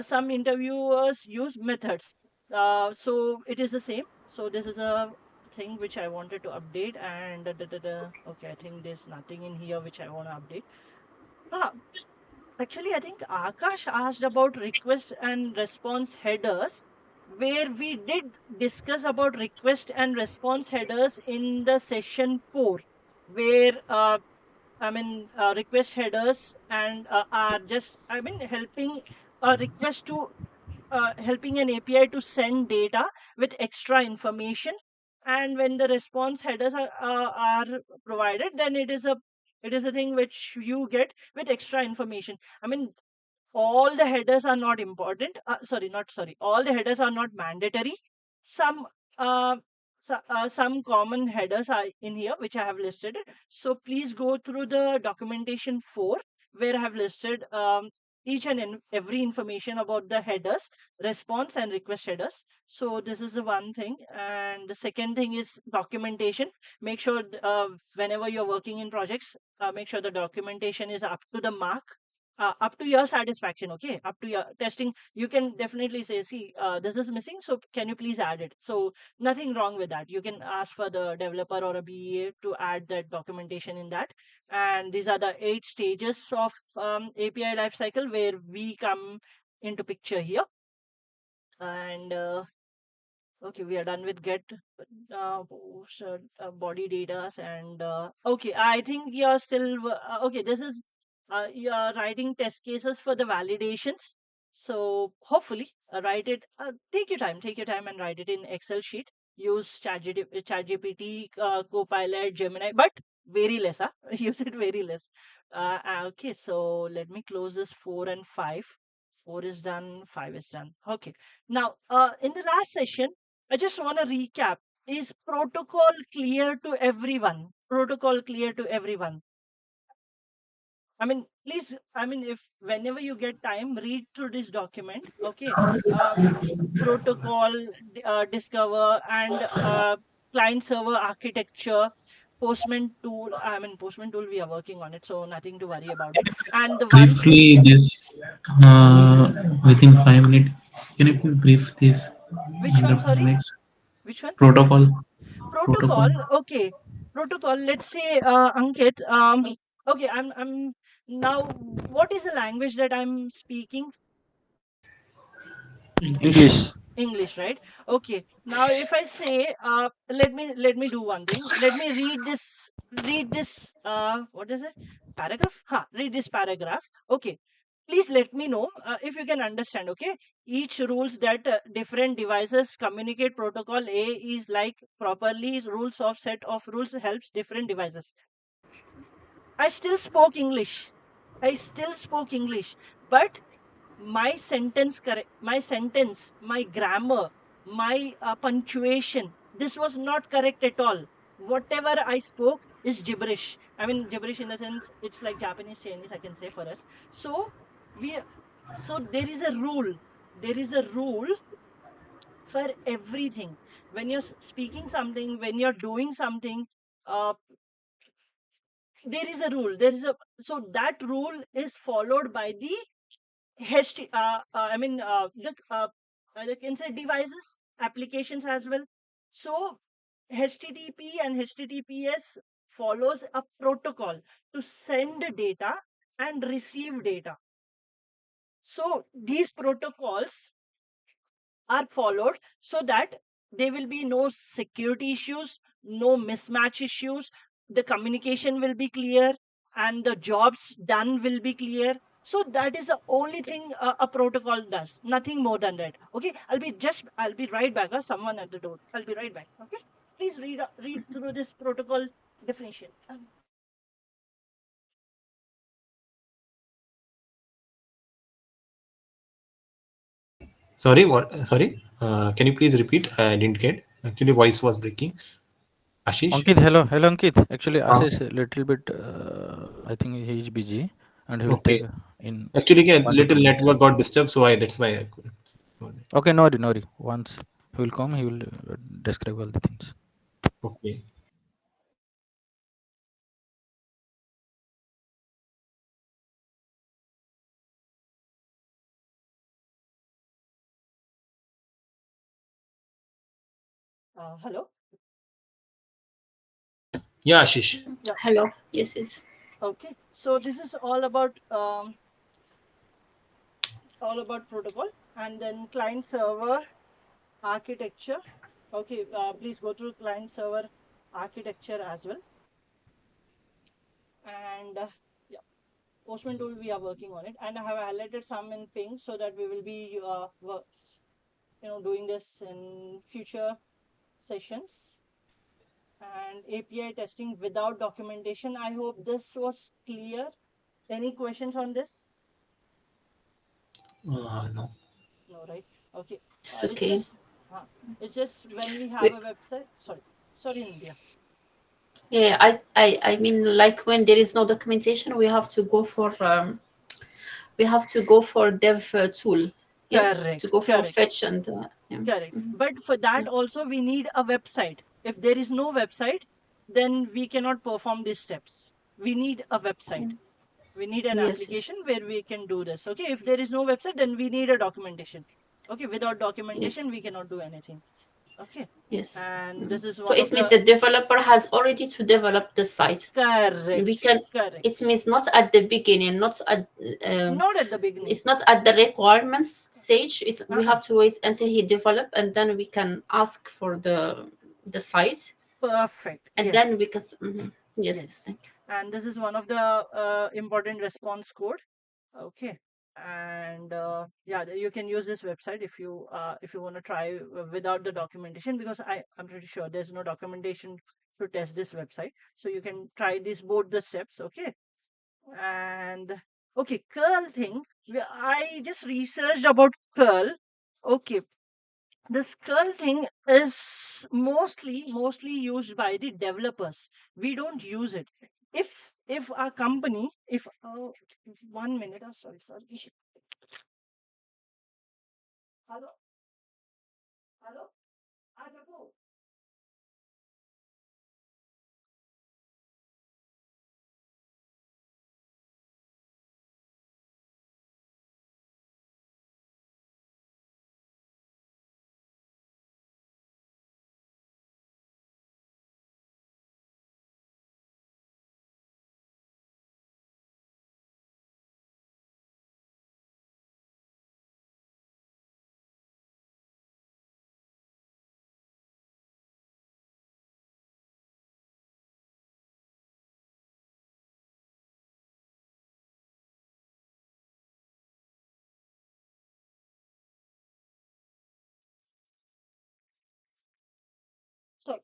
some interviewers use methods. So it is the same. So this is a thing which I wanted to update, and okay, I think there's nothing in here which I want to update. Ah, actually, I think Akash asked about request and response headers, where we did discuss about request and response headers in the session 4, where request headers and are just, helping a request to helping an API to send data with extra information, and when the response headers are provided, then it is a thing which you get with extra information. I mean, all the headers are not important. Not sorry. All the headers are not mandatory. Some uh, some common headers are in here which I have listed. So please go through the documentation 4, where I have listed each and every information about the headers, response and request headers. So this is the one thing, and the second thing is documentation. Make sure whenever you're working in projects, make sure the documentation is up to the mark, up to your satisfaction. Okay, up to your testing, you can definitely say, see, this is missing, so can you please add it? So nothing wrong with that. You can ask for the developer or a BA to add that documentation in that. And these are the 8 stages of API lifecycle where we come into picture here. And okay, we are done with get body data, and okay, I think you're still okay. This is you're writing test cases for the validations. So hopefully write it. Take your time and write it in Excel sheet. Use ChatGPT, Copilot, Gemini, but very less. Use it very less. Okay, so let me close this 4 and 5. 4 is done, 5 is done. Okay. Now, in the last session, I just want to recap. Is protocol clear to everyone? Protocol clear to everyone? Please, if whenever you get time, read through this document. Okay. Uh, Protocol, discover, and client server architecture, Postman tool. Postman tool, we are working on it, so nothing to worry about it. And the one thing, Briefly, this within 5 minutes. Can you please brief this which one? under five Sorry, minutes? which one? Protocol, Protocol. protocol. Okay. protocol, let's say, Ankit, okay, I'm now, what is the language that I'm speaking? English. English, right? Okay. Now, if I say, let me do one thing. Let me read this. What is it? Paragraph? Read this paragraph. Okay. Please let me know if you can understand. Okay. Each rules that different devices communicate. Protocol A is like properly rules of set of rules helps different devices. I still spoke English. I still spoke English, but my sentence, my grammar, my punctuation, this was not correct at all. Whatever I spoke is gibberish. I mean, gibberish in the sense it's like Japanese Chinese, I can say, for us. So we so there is a rule. There is a rule for everything. When you're speaking something, when you're doing something, uh, there is a rule. There is a so that rule is followed by the I mean, I can say devices, applications as well. So HTTP and HTTPS follows a protocol to send data and receive data. So these protocols are followed so that there will be no security issues, no mismatch issues, the communication will be clear, and the jobs done will be clear. So that is the only thing a protocol does, nothing more than that. Okay, I'll be right back. Someone at the door. I'll be right back. Okay, please read through this protocol definition. Sorry, what? Sorry, can you please repeat? I didn't get. Actually, voice was breaking. Ashish. Ankit, hello, Ankit. Actually, Uh, Ashish a little bit. I think he is busy, and he will take okay. in Actually, yeah, 1 to 2 little minutes. network got disturbed, so that's why I couldn't. Okay, no worry, no worry. Once he will come, he will describe all the things. Okay. Hello. Yeah, Ashish. Yeah. Hello. Yes, yes. Okay. So this is all about protocol, and then client server architecture. Okay, please go through client server architecture as well. And yeah, Postman tool, we are working on it, and I have highlighted some in pink so that we will be doing this in future sessions. And API testing without documentation. I hope this was clear. Any questions on this? No. No, right? Okay. It's It's okay. just it's just when we have We, a website. Sorry, India. yeah, I mean, like when there is no documentation, we have to go for dev tool. Yes, to Correct, go for correct, fetch and yeah. correct. Mhm. But for that Yeah. also we need a website. If there is no website, then we cannot perform these steps. We need a website. We need an Yes, yes, application where we can do this. Okay. If there is no website, then we need a documentation. Okay. Without yes, documentation, we cannot do anything. Okay. yes. And Mhm. this is So one it of means the the developer has already to develop the site. We correct, can. correct. It means not at the beginning, not at. Not at the beginning. It's not at the requirements stage. We Uh-uh. have to wait until he develop, and then we can ask for the site, Perfect. and then Yes. because yes, yes, Yes. thank And this is one of the important response code. Okay. And yeah, you can use this website if you want to try without the documentation, because I'm pretty sure there's no documentation to test this website. So you can try these both the steps. Okay. And okay, curl thing. I just researched about curl. Okay, this curl thing is mostly used by the developers. We don't use it. If our company, if 1 minute, sorry. Hello, hello, hello.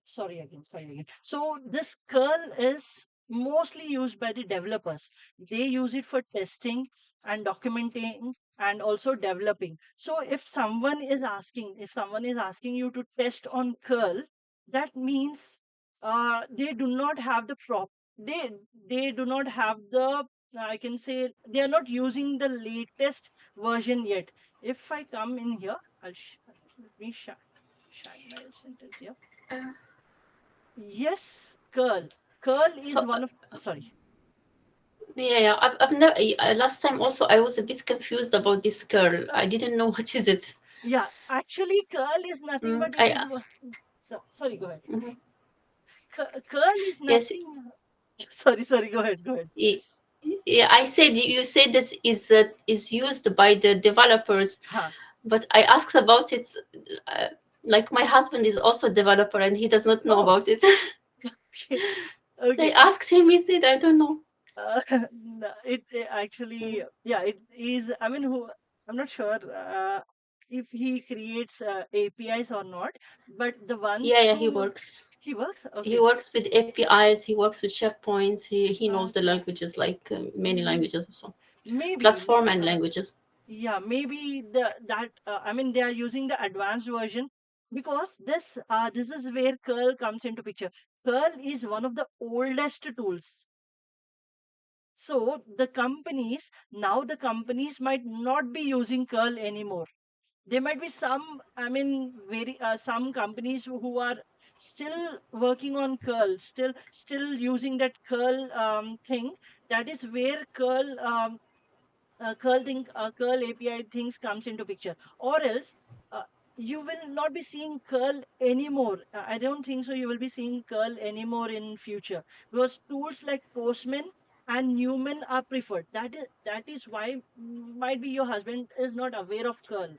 Sorry again, sorry again. So this curl is mostly used by the developers. They use it for testing and documenting and also developing. So if someone is asking you to test on curl, that means they do not have the they they do not have the I can say they are not using the latest version yet. If I come in here, let me shine my sentence here. Uh, Yes, curl. Curl is so one of sorry. yeah, I've never. Last time also I was a bit confused about this curl. I didn't know what is it. Yeah, actually, curl is nothing but it I is. Sorry, go ahead. mhm. Curl is Yes. nothing. Sorry. Go ahead. Go ahead. Yeah, I said you said this is used by the developers, Huh. but I asked about it. Uh, like my husband is also a developer and he does not know Oh, about it. okay. I Okay. asked him. He said I don't know. No, it actually, Mm. yeah, it is. I mean, I'm not sure if he creates APIs or not, but the ones Yeah, he who works. he works. He Okay. works with APIs. He works with SharePoint. He knows the Okay. languages, like many Mm, languages, also maybe. platform and languages. Yeah, maybe I mean they are using the advanced version because this is where curl comes into picture. Curl is one of the oldest tools. So the companies might not be using curl anymore. There might be some, I mean, very some companies who are still working on curl, still using that curl thing. That is where curl API things comes into picture, or else uh, you will not be seeing curl anymore. I don't think so. You will be seeing curl anymore in future because tools like Postman and Newman are preferred. That is why might be your husband is not aware of curl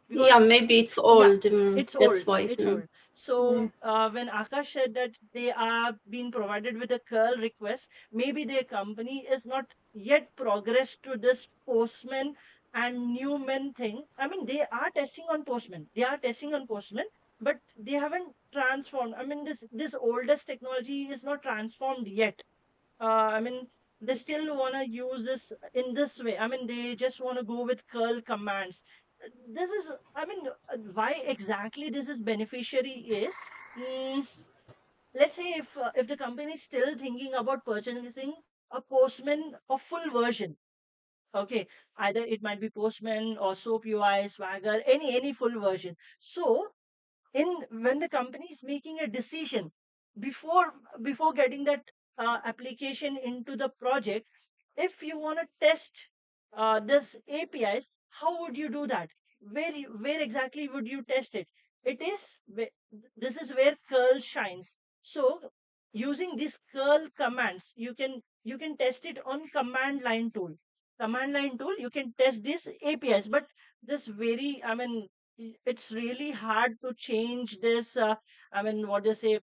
Yeah, because maybe it's yeah, old. it's That's old. why. It's old. So Mm. when Akash said that they are being provided with a curl request, maybe their company is not yet progressed to this Postman and Newman thing. I mean, they are testing on Postman. They are testing on Postman, but they haven't transformed. I mean, this oldest technology is not transformed yet. I mean, they still want to use this in this way. I mean, they just want to go with curl commands. This is, I mean, why exactly this is beneficiary is, mm, let's say if the company is still thinking about purchasing a Postman a full version. Okay, either it might be Postman or Soap UI, Swagger, any full version. So in when the company is making a decision before before getting that application into the project, if you want to test this APIs, how would you do that? Where exactly would you test it? It is this is where curl shines. So using these curl commands, you can test it on command line tool. Command line tool, you can test these APIs, but this very, I mean, it's really hard to change this. I mean, what they say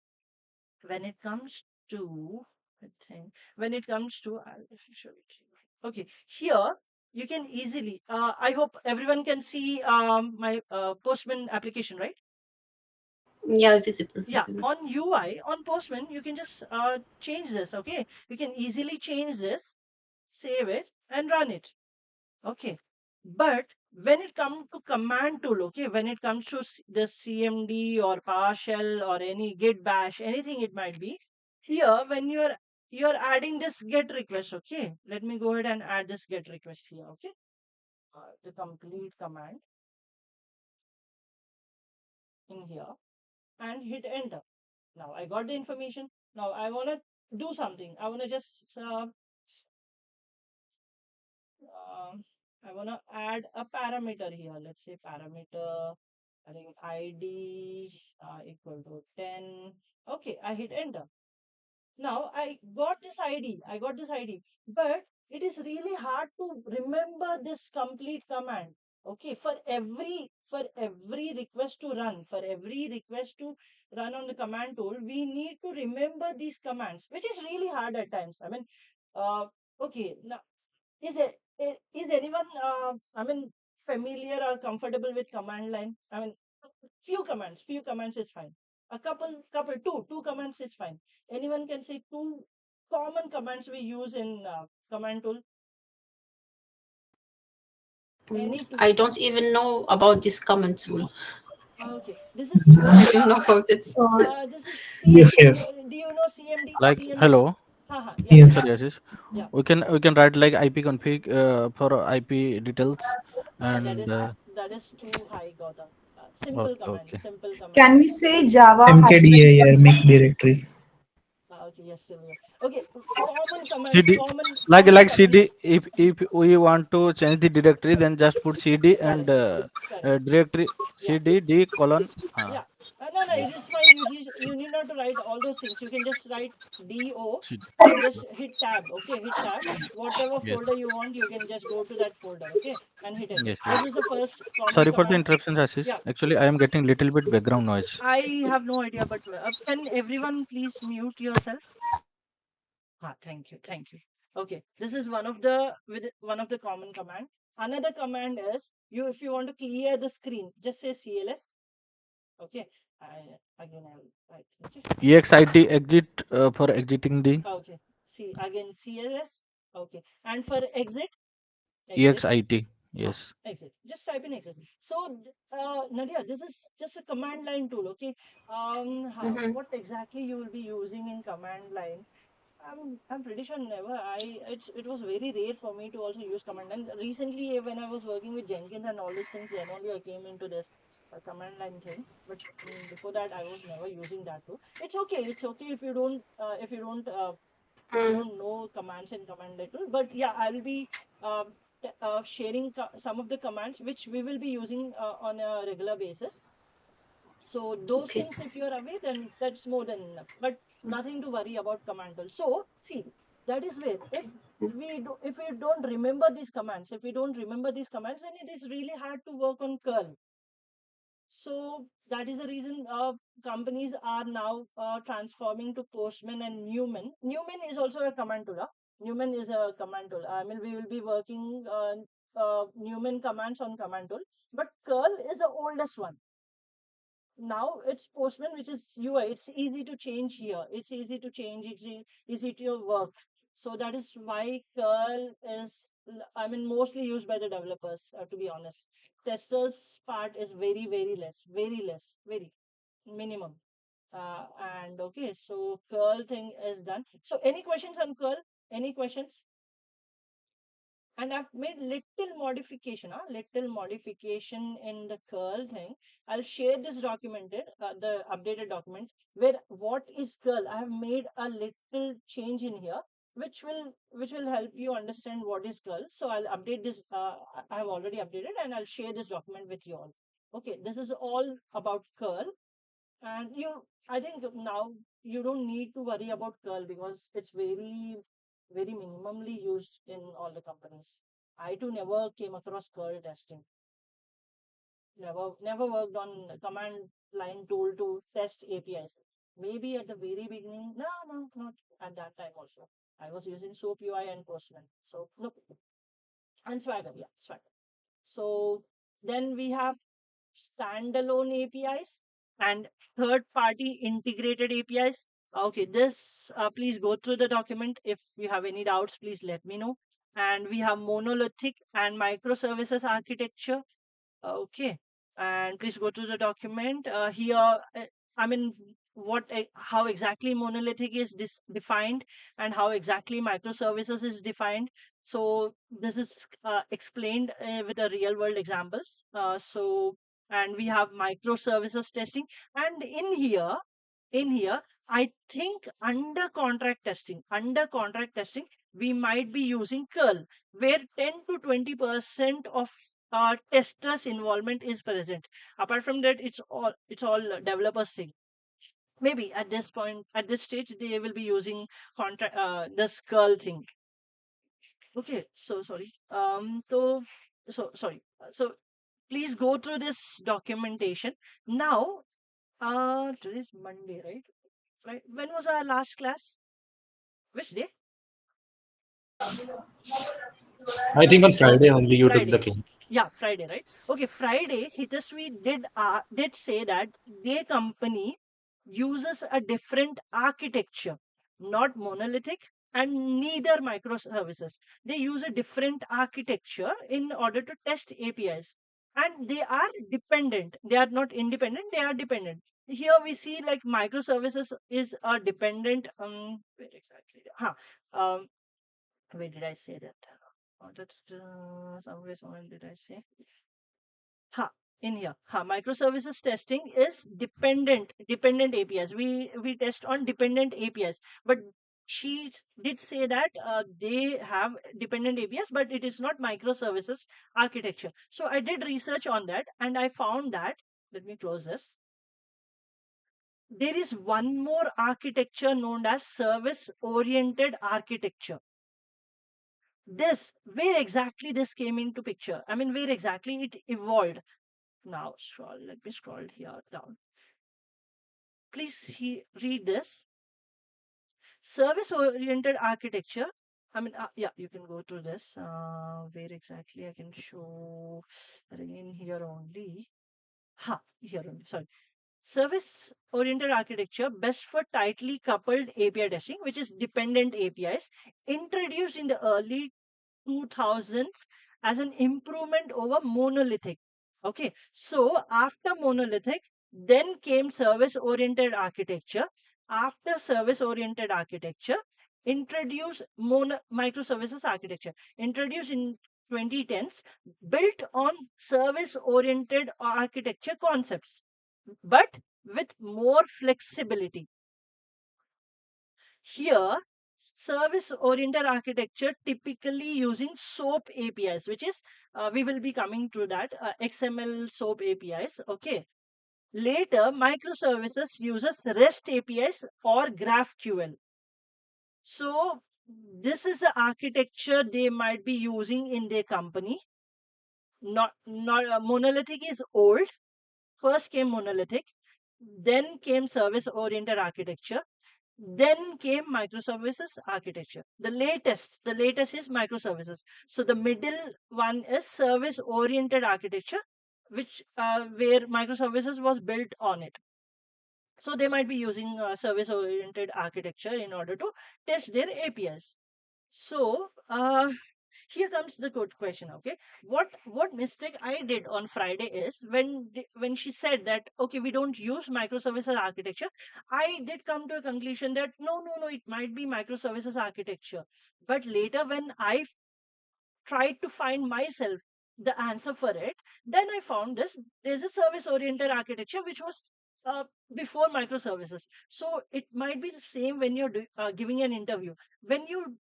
when it comes to, I think, when it comes to, I'll show it to you. Okay, here you can easily. I hope everyone can see my Postman application, right? Yeah, visible, Yeah, visible. on UI on Postman, you can just change this. Okay, you can easily change this, save it, and run it. Okay. But when it comes to command tool, okay, when it comes to the CMD or PowerShell or any Git bash, anything it might be, here when you're adding this get request, okay, let me go ahead and add this get request here, okay, the complete command in here and hit enter. Now I got the information. Now I want to do something. I want to just um, I want to add a parameter here. Let's say parameter, I think ID equal to 10. Okay, I hit enter. Now I got this ID. I got this ID, but it is really hard to remember this complete command. Okay, for every request to run, for every request to run on the command tool, we need to remember these commands, which is really hard at times. I mean, okay, now is anyone, I mean, familiar or comfortable with command line? I mean, few commands is fine. A two commands is fine. Anyone can say two common commands we use in command tool. Any two. I don't even know about this command tool. Okay, this is I don't know about it. So this is Yes, CMD. yes. Do you know CMD? Like CMD. hello, Yeah. Yes. sorry, Ashish. Yeah. We can write like IP config for IP details and That is too high, Gautam. Simple okay, command. okay. Simple command. can we say Java hyphen? mkdir make directory. Okay. Yes, Sylvia. Okay. Common commands. CD Common like commands. CD. If we want to change the directory, then just put CD and Correct. Correct. directory Yeah. CD D colon. Yeah. No, it Yes. is fine. You need not to write all those things. You can just write do CD. and just hit tab. Okay, hit tab. Whatever Yes. folder you want, you can just go to that folder. Okay, and hit enter. Yes. This Yes. is the first common Sorry for the command. interruption, Ashish. Yeah, Actually, I am getting little bit background noise. I have no idea, but can everyone please mute yourself? Thank you, thank you. Okay, this is one of the common command. Another command is if you want to clear the screen, just say CLS. Okay, I will write. Okay. EXIT exit for exiting the Okay. See again CLS. Okay. And for exit, EXIT. Yes. exit. Just type in exit. So Nadia, this is just a command line tool. Okay. What exactly you will be using in command line? I'm pretty sure never. It was very rare for me to also use command line. Recently, when I was working with Jenkins and all these things, then only I came into this command line thing. But before that, I was never using that too. It's okay. It's okay if you don't know commands and command line tool. But yeah, I'll be sharing some of the commands which we will be using on a regular basis. So those Okay. things, if you're aware, then that's more than enough. But nothing to worry about command tool. So see, that is where if we don't remember these commands, then it is really hard to work on curl. So that is the reason companies are now transforming to Postman and Newman. Newman is also a command tool. Newman is a command tool. I mean, we will be working Newman commands on command tool, but curl is the oldest one. Now it's Postman, which is UI. It's easy to change here. It's easy to change. It's easy to work. So that is why curl is, I mean, mostly used by the developers. To be honest, testers part is very less, very minimum. And okay, so curl thing is done. So any questions on curl? Any questions? And I've made little modification in the curl thing. I'll share this the updated document where what is curl. I have made a little change in here, which will help you understand what is curl. So I'll update this. I have already updated, and I'll share this document with you all. Okay, this is all about curl, and I think now you don't need to worry about curl because it's very minimally used in all the companies. I too never came across curl testing. Never worked on a command line tool to test APIs. Maybe at the very beginning. No, not at that time also. I was using SOAP UI and Postman. So no. And Swagger, yeah, Swagger. So then we have standalone APIs and third party integrated APIs. Okay, this please go through the document. If you have any doubts, please let me know. And we have monolithic and microservices architecture. Okay, and please go to the document. Here, I mean, how exactly monolithic is defined and how exactly microservices is defined. So this is explained with the real world examples. And we have microservices testing, and in here, I think under contract testing, we might be using curl, where 10 to 20% of testers involvement is present. Apart from that, it's all developers thing. Maybe at this stage, they will be using contract this curl thing. Okay, so sorry. Sorry. So please go through this documentation now. Today is Monday, right? Right. When was our last class? Which day? I think on Friday only you took Friday. the class. Yeah, Friday, right? Okay, Friday, Hitesvi did say that their company uses a different architecture, not monolithic and neither microservices. They use a different architecture in order to test APIs, and they are dependent. They are not independent, they are dependent. Here we see like microservices is a dependent. Wait, exactly. Um, where did I say that? Somewhere did I say? In here, microservices testing is dependent APIs. We test on dependent APIs, but she did say that they have dependent APIs, but it is not microservices architecture. So I did research on that, and I found that. Let me close this. There is one more architecture known as service-oriented architecture. Where exactly this came into picture? I mean, where exactly it evolved? Now let me scroll here down. Please read this. Service oriented architecture. I mean, yeah, you can go to this. Where exactly I can show? Again, here only. Here only. Sorry. Service oriented architecture, best for tightly coupled API testing, which is dependent APIs, introduced in the early 2000s as an improvement over monolithic. Okay, so after monolithic, then came service oriented architecture. After service oriented architecture, introduced microservices architecture, introduced in 2010s, built on service oriented architecture concepts, but with more flexibility. Here, service-oriented architecture typically using SOAP APIs, which is, we will be coming to that, XML SOAP APIs, okay. Later, microservices uses REST APIs or GraphQL. So, this is the architecture they might be using in their company. Not monolithic is old. First came monolithic, then came service-oriented architecture, then came microservices architecture. The latest is microservices. So the middle one is service-oriented architecture, which where microservices was built on it. So they might be using service-oriented architecture in order to test their APIs. So here comes the good question. Okay, what mistake I did on Friday is when she said that okay, we don't use microservices architecture, I did come to a conclusion that no, it might be microservices architecture. But later when I tried to find myself the answer for it, then I found there's a service oriented architecture which was uh, before microservices. So it might be the same when you're giving an interview. When you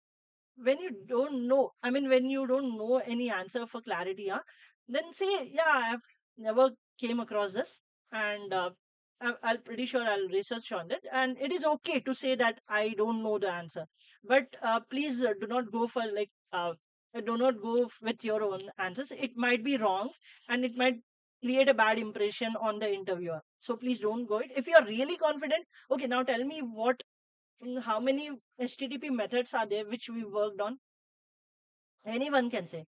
don't know, I mean, when you don't know any answer for clarity, then say, yeah, I've never came across this, and I'll pretty sure I'll research on it, and it is okay to say that I don't know the answer. But please do not go for like do not go with your own answers. It might be wrong, and it might create a bad impression on the interviewer. So please don't go it. If you are really confident, okay, now tell me how many HTTP methods are there which we worked on? Anyone can say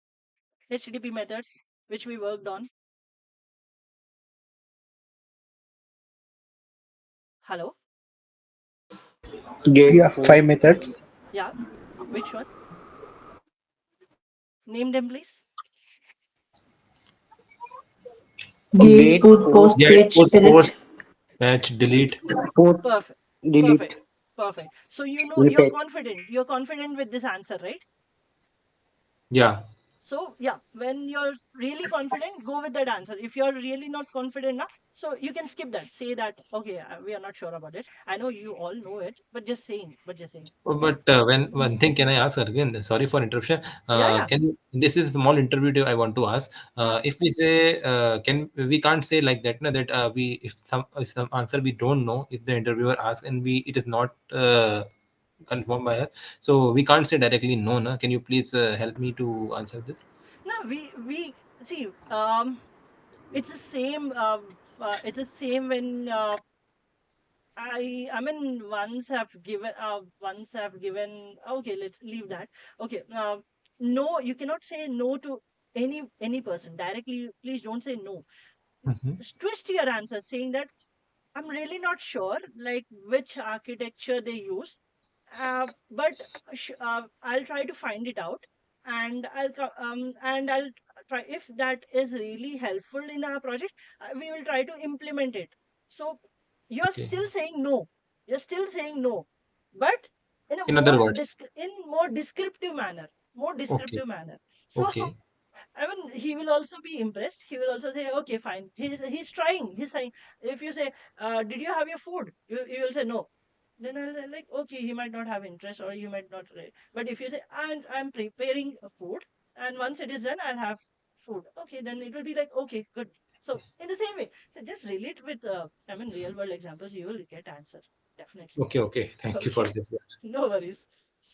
HTTP methods which we worked on. Hello? Yeah, 5 methods. Yeah. Which one? Name them, please. Get, put, post, Yeah, fetch, put, delete. post, fetch, delete. Put, Perfect. delete, Perfect. Perfect. So you know repair. you're confident with this answer, right? Yeah. So yeah, when you're really confident, go with that answer. If you're really not confident now, so you can skip that. Say that okay, we are not sure about it. I know you all know it, but just saying. But when one thing can I ask again? Sorry for interruption. Yeah. Can you, this is a small interview I want to ask. If we say can we can't say like that, no, that we if some answer we don't know, if the interviewer asks and we it is not confirmed by us, so we can't say directly no. No, can you please help me to answer this? No, we see. It's the same. It's the same when I mean once have given okay, let's leave that. Okay, no, you cannot say no to any person directly. Please don't say no. Mhm. Twist your answer saying that I'm really not sure like which architecture they use, but I'll try to find it out, and I'll try if that is really helpful in our project. We will try to implement it. So you're Okay. still saying no. You're still saying no, but in a In other more words. in more descriptive manner. More Okay. descriptive manner. So Okay. I mean, he will also be impressed. He will also say, "Okay, fine." He's trying. He's saying, if you say, "Did you have your food?" You will say no. Then I'll say, like, okay, he might not have interest, or you might not. But if you say, I'm preparing a food, and once it is done, I'll have food. Okay, then it will be like, okay, good. So in the same way, so just relate with, I mean, real world examples. You will get answer definitely. Okay. Okay. Thank you for Okay, this. no worries.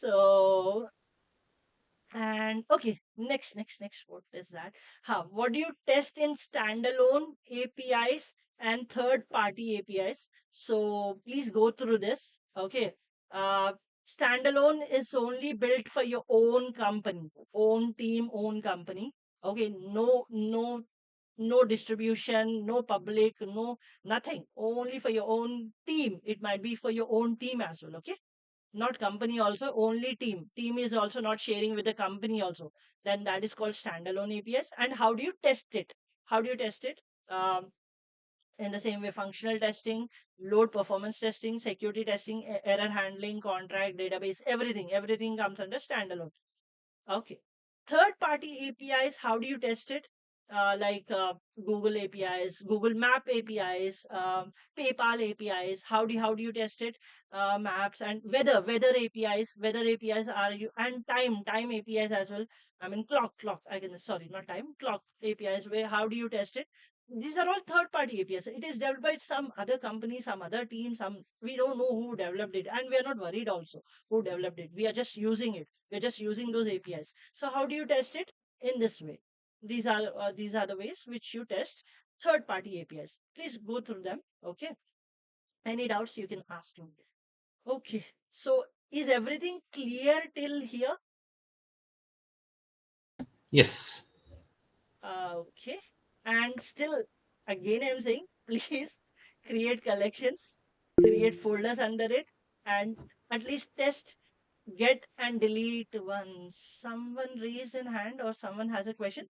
So and okay, next, what is that? What do you test in standalone APIs and third party APIs? So please go through this. Okay. Uh, Standalone is only built for your own company, own team, own company. Okay. No distribution, no public, no nothing. Only for your own team. It might be for your own team as well. Okay, not company also, only team is also not sharing with the company also, then that is called standalone APIs. And how do you test it? How do you test it? um, in the same way, functional testing, load performance testing, security testing, error handling, contract, database, everything comes under standalone. Okay. Third party APIs, how do you test it? Like Google APIs, Google Map APIs, PayPal APIs. How do you test it? Maps and weather APIs are you, and time APIs as well. I mean clock. I can, sorry, not time, clock APIs. Where how do you test it? These are all third party APIs. It is developed by some other company, some other team, some we don't know who developed it, and we are not worried also who developed it. We are just using it. We're just using those APIs. So how do you test it? In this way. These are the ways which you test third party APIs. Please go through them. Okay. Any doubts you can ask me. Okay. So is everything clear till here? Yes. Okay. And still, again, I'm saying, please create collections, create folders under it, and at least test get and delete once. Someone raised in hand or someone has a question?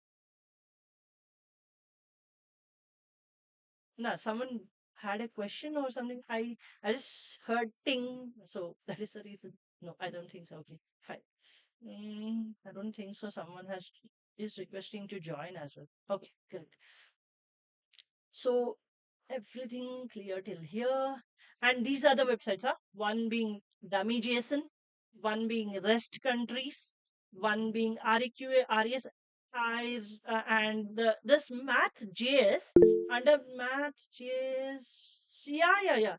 No, someone had a question or something. I just heard ting, so that is the reason. No, I don't think so. Okay, fine. I don't think so. Someone has is requesting to join as well. Okay, good. So everything clear till here. And these are the websites, huh? One being dummy JSON, one being REST countries, one being REQ, RES, and this math JS under math JS. Yeah.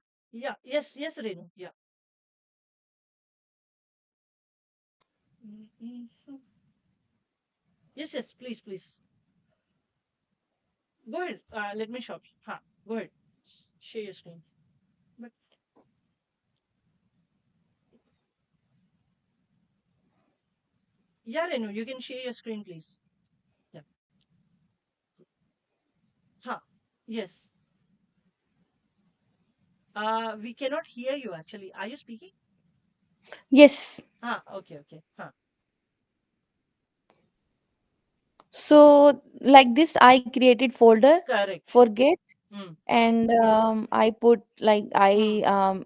Yes, Renu. Yeah. Mhm. Yes. Please. Go ahead. Let me shop. Go ahead. Share your screen. But yeah, Renu, you can share your screen, please. Yeah. Huh. Yes. We cannot hear you actually. Are you speaking? Yes. Okay. So like this, I created folder Correct. for Git, Hmm. and I put like Hmm.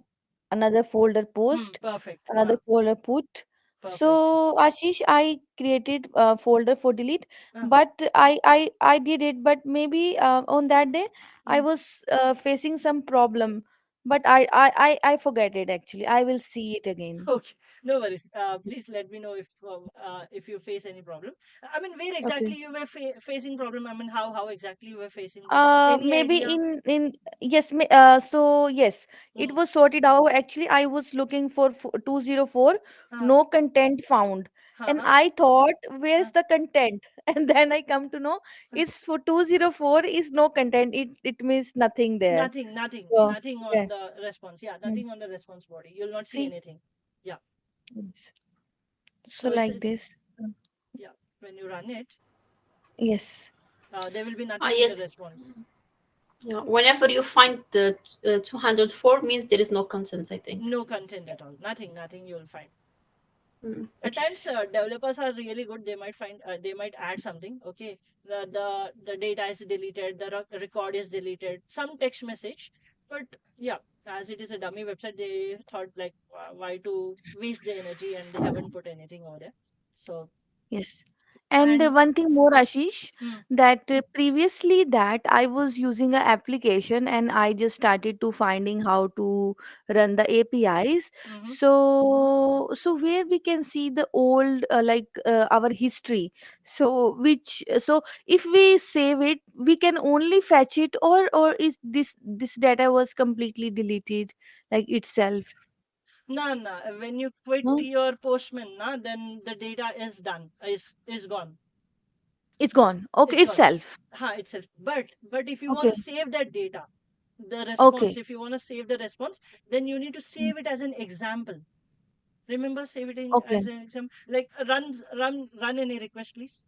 another folder post, Perfect. another folder put. Perfect. So Ashish, I created a folder for delete, Uh, but I did it, but maybe on that day I hmm. was facing some problem, but I forget it actually. I will see it again. Okay. No worries. Please let me know if you face any problem. I mean, where Okay. exactly you were facing problem? I mean, how exactly you were facing that? Any Maybe idea? in yes. So yes, it Hmm. was sorted out. Actually, I was looking for 204, Uh, no content found, and uh, I thought, uh, where's the content? And then I come to know uh, it's for 204 is no content. It means nothing there. So nothing on yeah, the response. Yeah, mm, nothing on the response body. You'll not see see, anything. Yeah. yes. So So it's like it's this. yeah. When you run it, Yes. there will be Ah, nothing in the yes. response. Yeah, whenever you find the 204 means there is no content, I think. No content at all. Nothing you'll find. Mm. At times, developers are really good. They might find, they might add something. Okay, the data is deleted, the record is deleted, some text message. But yeah, as it is a dummy website, they thought like, why to waste the energy, and they haven't put anything over there. So Yes. And and one thing more, Ashish, hmm, that previously that I was using an application and I just started to finding how to run the APIs. hmm, So where we can see the old our history. So if we save it, we can only fetch it, or is this data was completely deleted like itself? no, when you quit No, your Postman, then the data is done, is gone. it's gone. Okay, It's gone. itself. Itself. But if you want Okay. to save that data, the response, Okay. if you want to save the response, then you need to Mm. save it as an example. Remember, save it in Okay. as an example. Like run any request, please.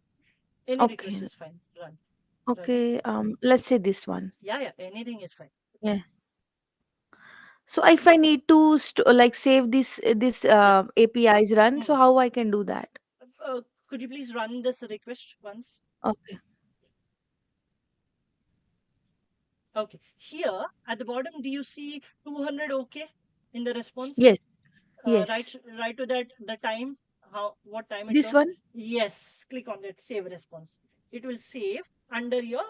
Any request Okay. is fine. Run it. Okay. Let's say this one. Yeah, anything is fine. Yeah. So if I need to save this Yeah. APIs run, so Hmm. how I can do that? Could you please run this request once? Okay. Okay. Here at the bottom, do you see 200 OK in the response? Yes. Right, Yes. right to that the time, how what time it This took. one. Yes, click on that save response. It will save under your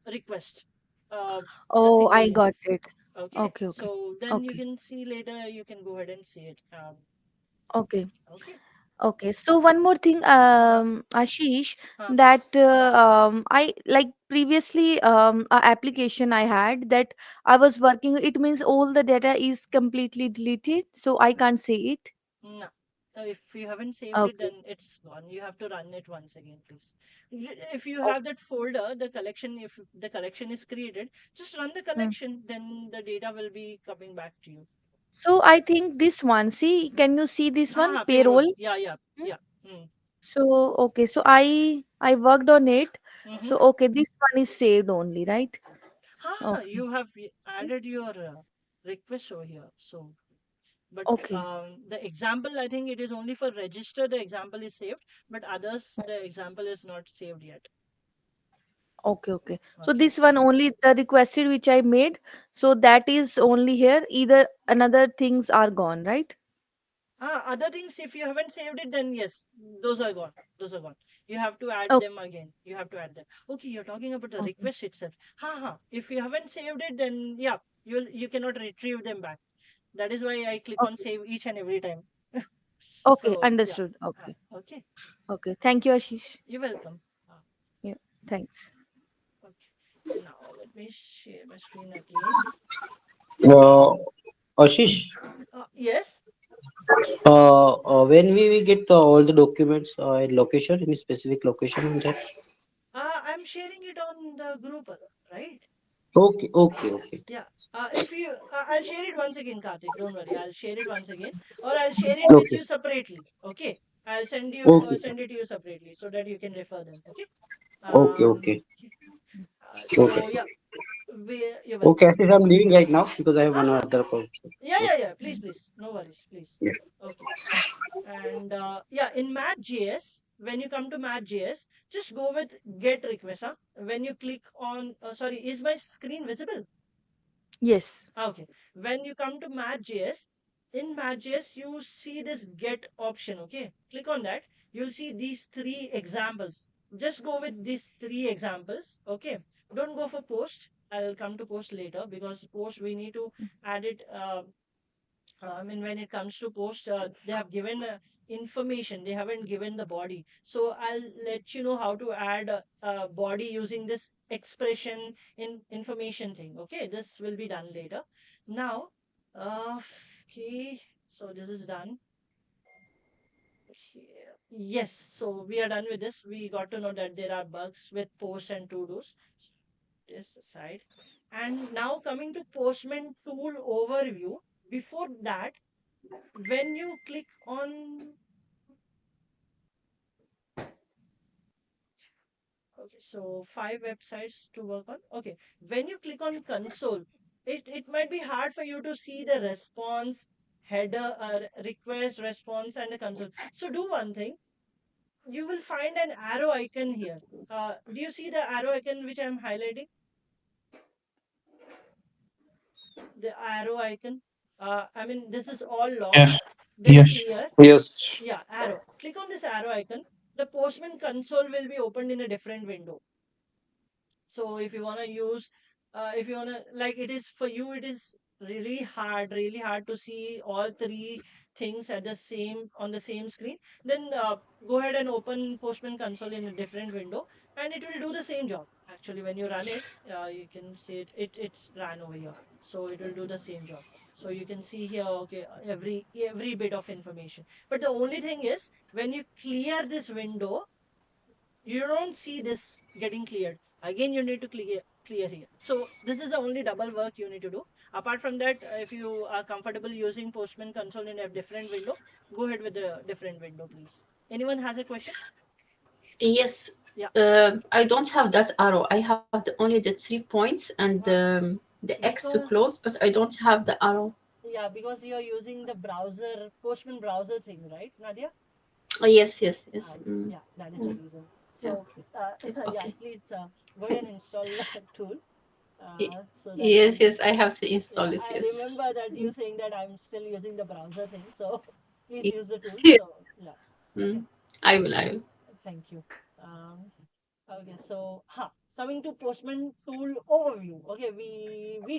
request, uh, the Oh, single I link. got it. Okay, Okay. Okay. so then you Okay. can see later, you can go ahead and see it. Okay. Okay. Okay. So one more thing, uh, Ashish, uh, that I like previously a application I had that I was working. It means all the data is completely deleted, so I can't see it. no. If you haven't saved it, Okay. then it's gone. You have to run it once again, please. If you Oh. have that folder, the collection, if the collection is created, just run the Hmm. collection, then the data will be coming back to you. So I think this one. See, can you see this one? Payroll. Payroll. Yeah. Hmm? Yeah. Hmm. So okay, so I worked on it. Mm-hmm. So okay, this one is saved only, right? Okay, You have added your request over here. So, but okay, the example, I think it is only for register. The example is saved, but others, the example is not saved yet. okay. So Okay. this one only the requested which I made. So that is only here. Either another things are gone, right? Other things, if you haven't saved it, then yes, those are gone. Those are gone. You have to add Okay, them again. You have to add them. Okay, you're talking about the okay, request itself. If you haven't saved it, then yeah, you cannot retrieve them back. That is why I click on okay, save each and every time. okay. So yeah. Understood. Okay, Okay. okay. Thank you, Ashish. You're welcome. Uh, Yeah, thanks. okay. Now let me share my screen again. Uh, Ashish, Yes. when we will get all the documents in location, any specific location on that? I'm sharing it on the group, right? Okay. Yeah. If you, I'll share it once again, Karthik. Don't worry. I'll share it once again, or I'll share it with Okay, you separately. Okay. I'll okay, send it to you separately so that you can refer them. Okay. okay. Okay. Okay. So yeah, you're Okay, welcome. Ashish, I'm leaving right now because I have one Ah, other call. Okay. yeah. Please. No worries, please. Yeah. Okay. And yeah, in Math.js, when you come to Math.js, just go with get request. When you click on, sorry, is my screen visible? Yes. Okay. When you come to Math.js, in Math.js, you see this get option. Okay. Click on that. You'll see these three examples. Just go with these three examples. Okay. Don't go for post. I'll come to post later, because post we need to add it. I mean, when it comes to post, they have given information. They haven't given the body. So I'll let you know how to add body using this expression in information thing. Okay, this will be done later. Now, uh, okay, so this is done. Okay. Yes, so we are done with this. We got to know that there are bugs with post and to dos. This aside. And now coming to Postman tool overview. Before that, when you click on Okay, so 5 websites to work on. Okay, when you click on console, it might be hard for you to see the response, header, request, response, and the console. So do one thing. You will find an arrow icon here. Do you see the arrow icon which I'm highlighting? The arrow icon. I mean, this is all logged, Yes. then Yes. clear. Yes. Yeah, arrow. Click on this arrow icon. The Postman console will be opened in a different window. So if you want to use, if you want to, like it is for you, it is really hard to see all three things at the same on the same screen. Then go ahead and open Postman console in a different window, and it will do the same job. Actually, when you run it, you can see it's ran over here, so it will do the same job. So you can see here, okay, every bit of information. But the only thing is, when you clear this window, you don't see this getting cleared. Again, you need to clear here. So this is the only double work you need to do. Apart from that, if you are comfortable using Postman console in a different window, go ahead with the different window, please. Anyone has a question? Yes. Yeah. I don't have that arrow. I have only the 3 points and the X to Because close, but I don't have the arrow. yeah, because you're using the browser Postman browser thing, right, Nadia? Oh, yes, yes, yes. Yeah, that is the reason. Yeah, So it's yeah, okay. please go ahead and install the tool Y- so that Yes, you can. yes, I have to install Yeah, it. I Yes. remember that you saying that I'm still using the browser thing. So please Y- use the tool. Yeah. So yeah, okay. Mm, I will. I will. Thank you. Okay, so coming to Postman tool overview. Okay, we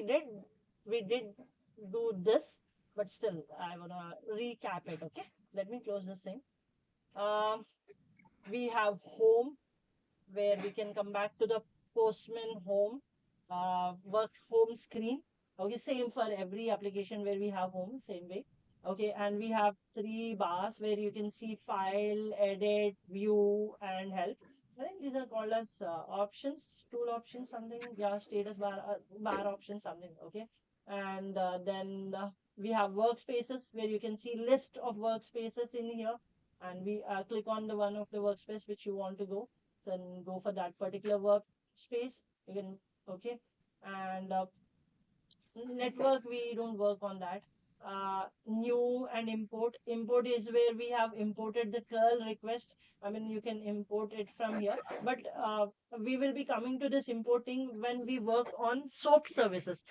did do this, but still I wanna recap it. Okay, let me close this thing. Um, we have home where we can come back to the Postman home, work home screen. Okay, same for every application where we have home, same way. Okay, and we have 3 bars where you can see file, edit, view, and help. I think these are called as options, tool options, something. Yeah, status bar, bar option, something. Okay, and then we have workspaces where you can see list of workspaces in here, and we click on the one of the workspace which you want to go, then go for that particular workspace. You can, okay, and network we don't work on that. New and import is where we have imported the curl request. I mean, you can import it from here, but we will be coming to this importing when we work on SOAP services.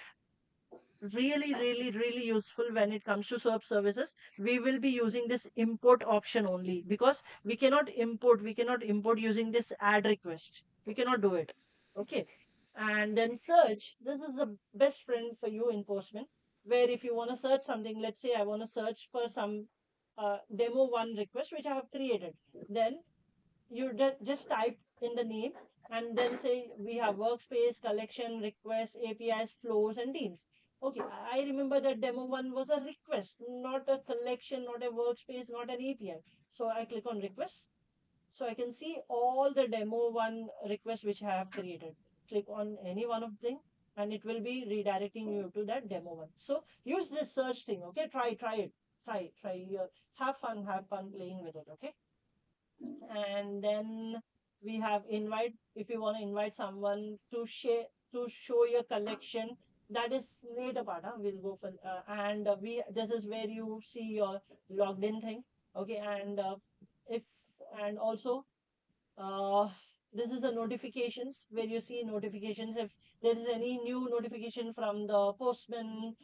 Really useful when it comes to SOAP services. We will be using this import option only, because we cannot import using this add request. We cannot do it. Okay. And then search, this is the best friend for you in Postman, where if you want to search something, let's say I want to search for some demo one request which I have created, then you just type in the name and then say we have workspace, collection, requests, APIs, flows, and teams. Okay, I remember that demo one was a request, not a collection, not a workspace, not an API. So I click on request. So I can see all the demo one requests which I have created. Click on any one of them and it will be redirecting you to that demo one. So use this search thing. Okay, try it. Try. Have fun playing with it. Okay. And then we have invite. If you want to invite someone to share, to show your collection, that is later part. We'll go for and we this is where you see your logged in thing. Okay, and if and also uh, this is the notifications where you see notifications. If there is any new notification from the Postman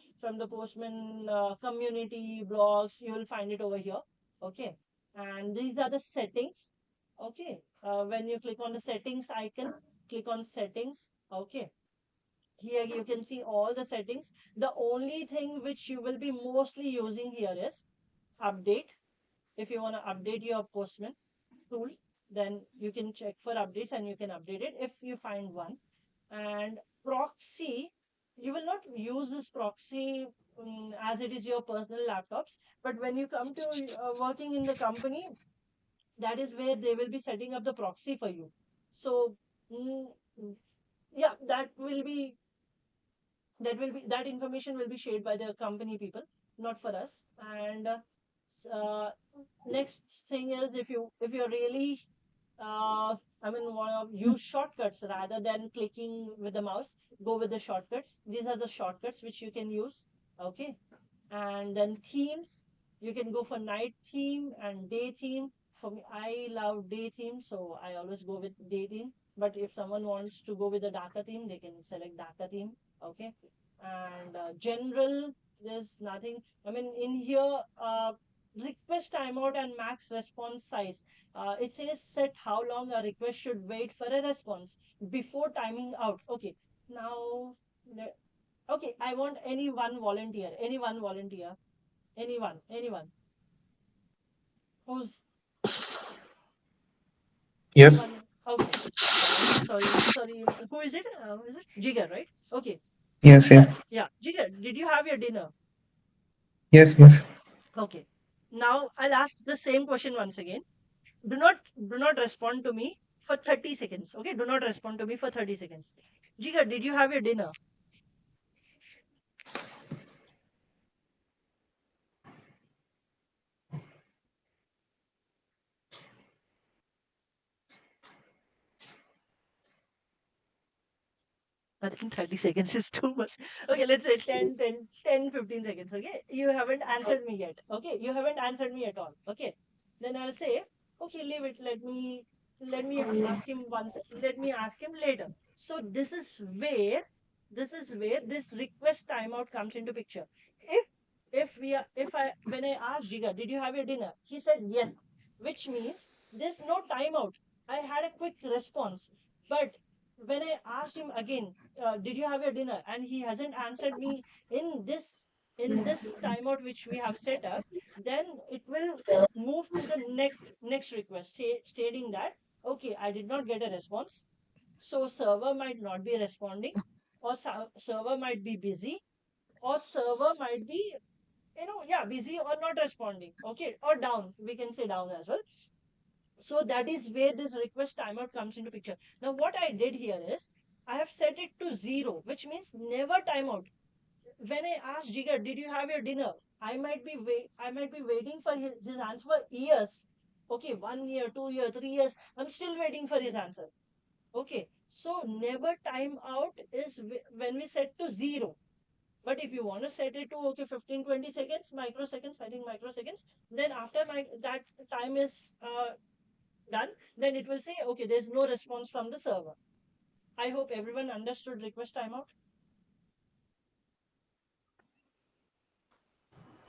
community blogs, you will find it over here. Okay. And these are the settings. Okay. When you click on the settings icon, click on settings. Okay. Here you can see all the settings. The only thing which you will be mostly using here is update. If you want to update your Postman tool, then you can check for updates and you can update it if you find one. And proxy, you will not use this proxy as it is your personal laptops, but when you come to working in the company, that is where they will be setting up the proxy for you. So mm, yeah, that information will be shared by the company people, not for us. And uh, next thing is, if you're really I mean, want to use shortcuts rather than clicking with the mouse, go with the shortcuts. These are the shortcuts which you can use. Okay. And then themes, you can go for night theme and day theme. For me, I love day theme, so I always go with day theme. But if someone wants to go with a darker theme, they can select darker theme. Okay. And general, there's nothing. I mean, in here, request timeout and max response size. It says set how long a request should wait for a response before timing out. Okay. Now, okay, I want any one volunteer, anyone who's Yes. one. Okay, sorry. Who is it? Is it Jigar, right? Okay, Yes. Jigar. Yeah. Yeah, Jigar. Did you have your dinner? Yes. Yes. Okay. Now I'll ask the same question once again. Do not respond to me for 30 seconds. Okay, do not respond to me for 30 seconds. Jigar, did you have your dinner? I think 30 seconds is too much. Okay, let's say 10, 15 seconds. Okay, you haven't answered me yet. Okay, you haven't answered me at all. Okay, then I'll say, okay, leave it. Let me ask him once. Let me ask him later. So this is where this request timeout comes into picture. If if I when I asked Jiga, did you have your dinner? He said yes, which means there's no timeout. I had a quick response, but when I asked him again, did you have your dinner? And he hasn't answered me in this timeout which we have set up, then it will move to the next request, stating that okay, I did not get a response, so server might not be responding, or server might be busy, or server might be yeah, busy or not responding. Okay, or down. We can say down as well. So that is where this request timeout comes into picture. Now what I did here is I have set it to 0, which means never timeout. When I asked Jigar, did you have your dinner? I might be waiting for his answer for years. Okay, 1 year, 2 year, 3 years. I'm still waiting for his answer. Okay, so never time out is when we set to 0. But if you want to set it to okay 15, 20 seconds, microseconds, I think microseconds, then after that time is done, then it will say, okay, there's no response from the server. I hope everyone understood request timeout.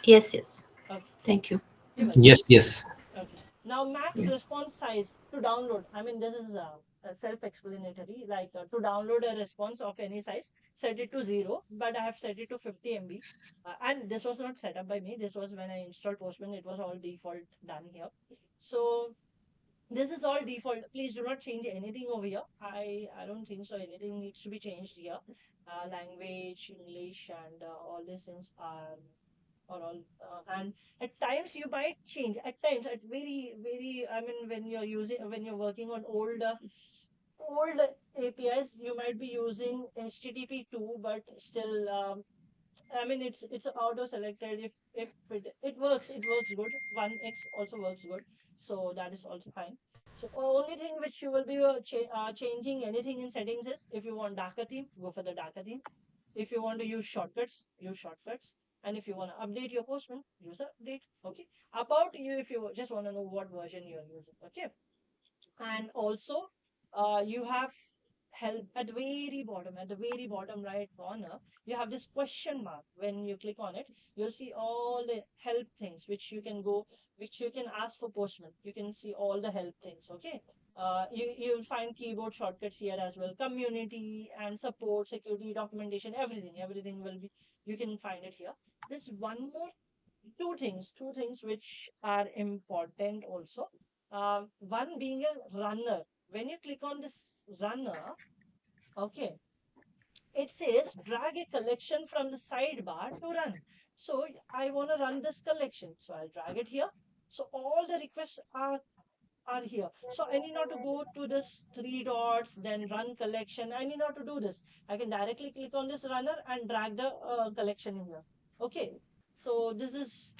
Yes, yes. Okay, Thank you. you're welcome. Yes, yes. Okay. Now max response size to download. I mean, this is self-explanatory. Like to download a response of any size, set it to 0, but I have set it to 50 MB. And this was not set up by me. This was when I installed Postman. It was all default done here. So this is all default. Please do not change anything over here. I don't think so. Anything needs to be changed here. Language, English, and all these things are all. And at times you might change. At times, at very. I mean, when you're working on old APIs, you might be using HTTP 2, but still I mean, it's auto selected. If it works good. 1x also works good, so that is also fine. So only thing which you will be changing anything in settings is if you want darker theme, go for the darker theme. If you want to use shortcuts. And if you want to update your Postman, use update. Okay. About you, if you just want to know what version you are using. Okay. And also, you have help at the very bottom right corner, you have this question mark. When you click on it, you'll see all the help things which you can ask for Postman. You can see all the help things. Okay. You'll find keyboard shortcuts here as well, community and support, security, documentation, everything will be, you can find it here. There's one more, two things which are important also. One being a runner. When you click on this runner, okay, it says drag a collection from the sidebar to run. So I want to run this collection. So I'll drag it here. So all the requests are here. So I need not to go to this three dots, then run collection. I need not to do this. I can directly click on this runner and drag the collection in here. Okay. So this is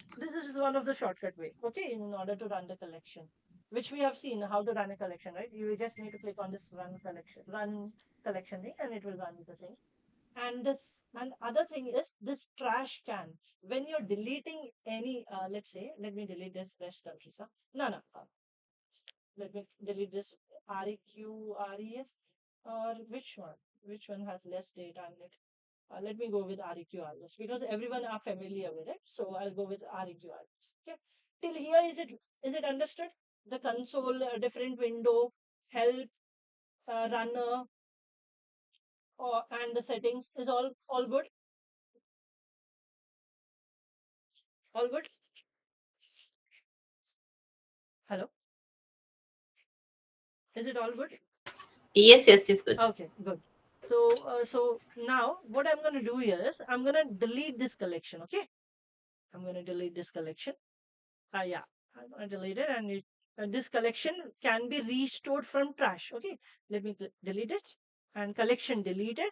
one of the shortcut way. Okay, in order to run the collection. which we have seen how to run a collection, right? You just need to click on this run collection thing, and it will run the thing. And other thing is this trash can. When you're deleting any, let's say, let me delete this rest countries. Huh? No. Let me delete this REQREF, or which one? Which one has less data in it? Let me go with REQRES because everyone are familiar with it. So I'll go with REQRES. Okay. Till here, is it understood? The console, different window, help, runner, and the settings is all good. All good. Hello. Is it all good? Yes, it's good. Okay, good. So now what I'm going to do here is I'm going to delete this collection. Okay. I'm going to delete this collection. Yeah, I'm going to delete it, and this collection can be restored from trash. Okay. Let me delete it, and collection deleted.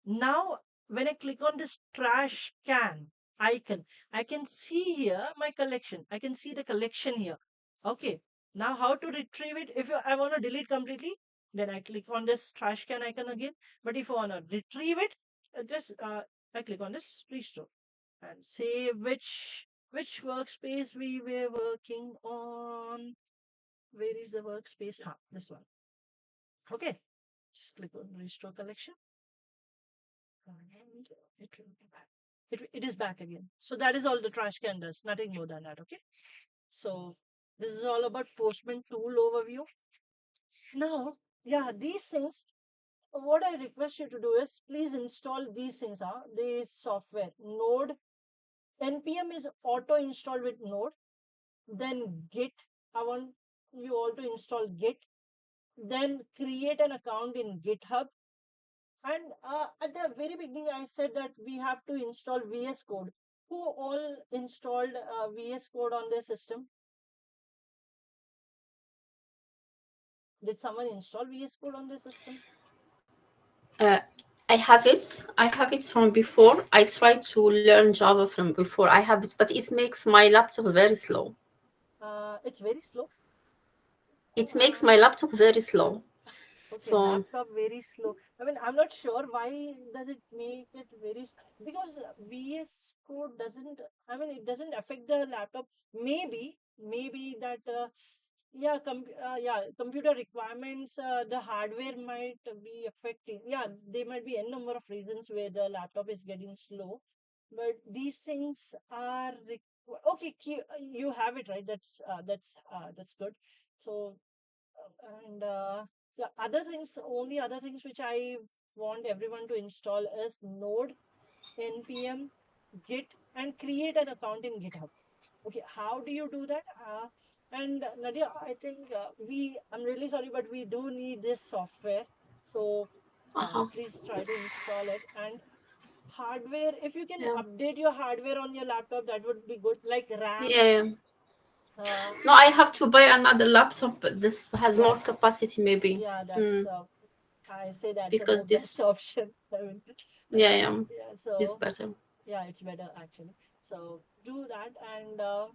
Now, when I click on this trash can icon, I can see here my collection. I can see the collection here. Okay. Now, how to retrieve it? If I want to delete completely, then I click on this trash can icon again. But if I want to retrieve it, just I click on this restore and say which workspace we were working on. Where is the workspace? This one. Okay. Just click on restore collection. And it will be back. It is back again. So that is all the trash can does, nothing more than that. Okay. So this is all about Postman tool overview. Now, yeah, these things. What I request you to do is please install these things. This software Node npm is auto installed with Node. Then Git. I want you all to install Git. Then create an account in GitHub. And at the very beginning, I said that we have to install VS Code. Who all installed VS Code on their system? Did someone install VS Code on their system? I have it. I have it from before. I tried to learn Java from before. I have it, but it makes my laptop very slow. It's very slow. It makes my laptop very slow. Okay, So laptop very slow. I mean, I'm not sure why does it make it very, because VS Code doesn't. I mean, it doesn't affect the laptop. Maybe that. Computer requirements, the hardware might be affecting. Yeah, there might be n number of reasons where the laptop is getting slow, but these things are okay. You have it right. That's good. So and the only other things which I want everyone to install is Node, npm, Git, and create an account in GitHub. Okay, how do you do that? And Nadia, I think I'm really sorry, but we do need this software. So please try to install it. And hardware, if you can yeah. update your hardware on your laptop, that would be good. Like RAM. Yeah. Uh, No, I have to buy another laptop. But this has yeah, more capacity, maybe. yeah, that's. I say that's Because the best this, option. I mean, yeah, yeah. this So better. yeah, it's better actually. So do that and.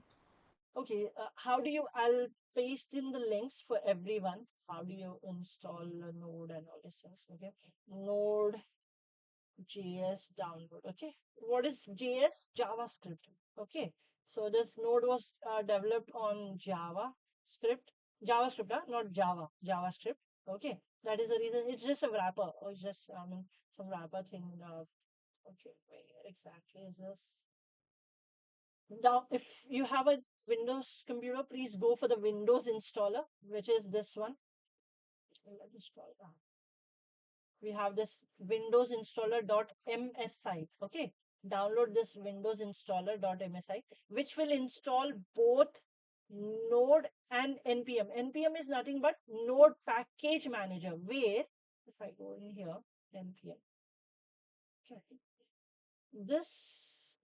Okay, how do you? I'll paste in the links for everyone. How do you install a Node and all this things? Okay, Node JS download. Okay, what is JS? JavaScript. Okay, so this Node was developed on JavaScript, not Java, JavaScript. Okay, that is the reason. It's just a wrapper, or it's just some wrapper thing. Okay, where exactly is this? Now, if you have a Windows computer, please go for the Windows installer, which is this one. Let me scroll down. We have this Windows installer.msi. Okay, download this Windows installer.msi, which will install both Node and npm. npm is nothing but Node Package Manager. Where, if I go in here, npm. Okay. This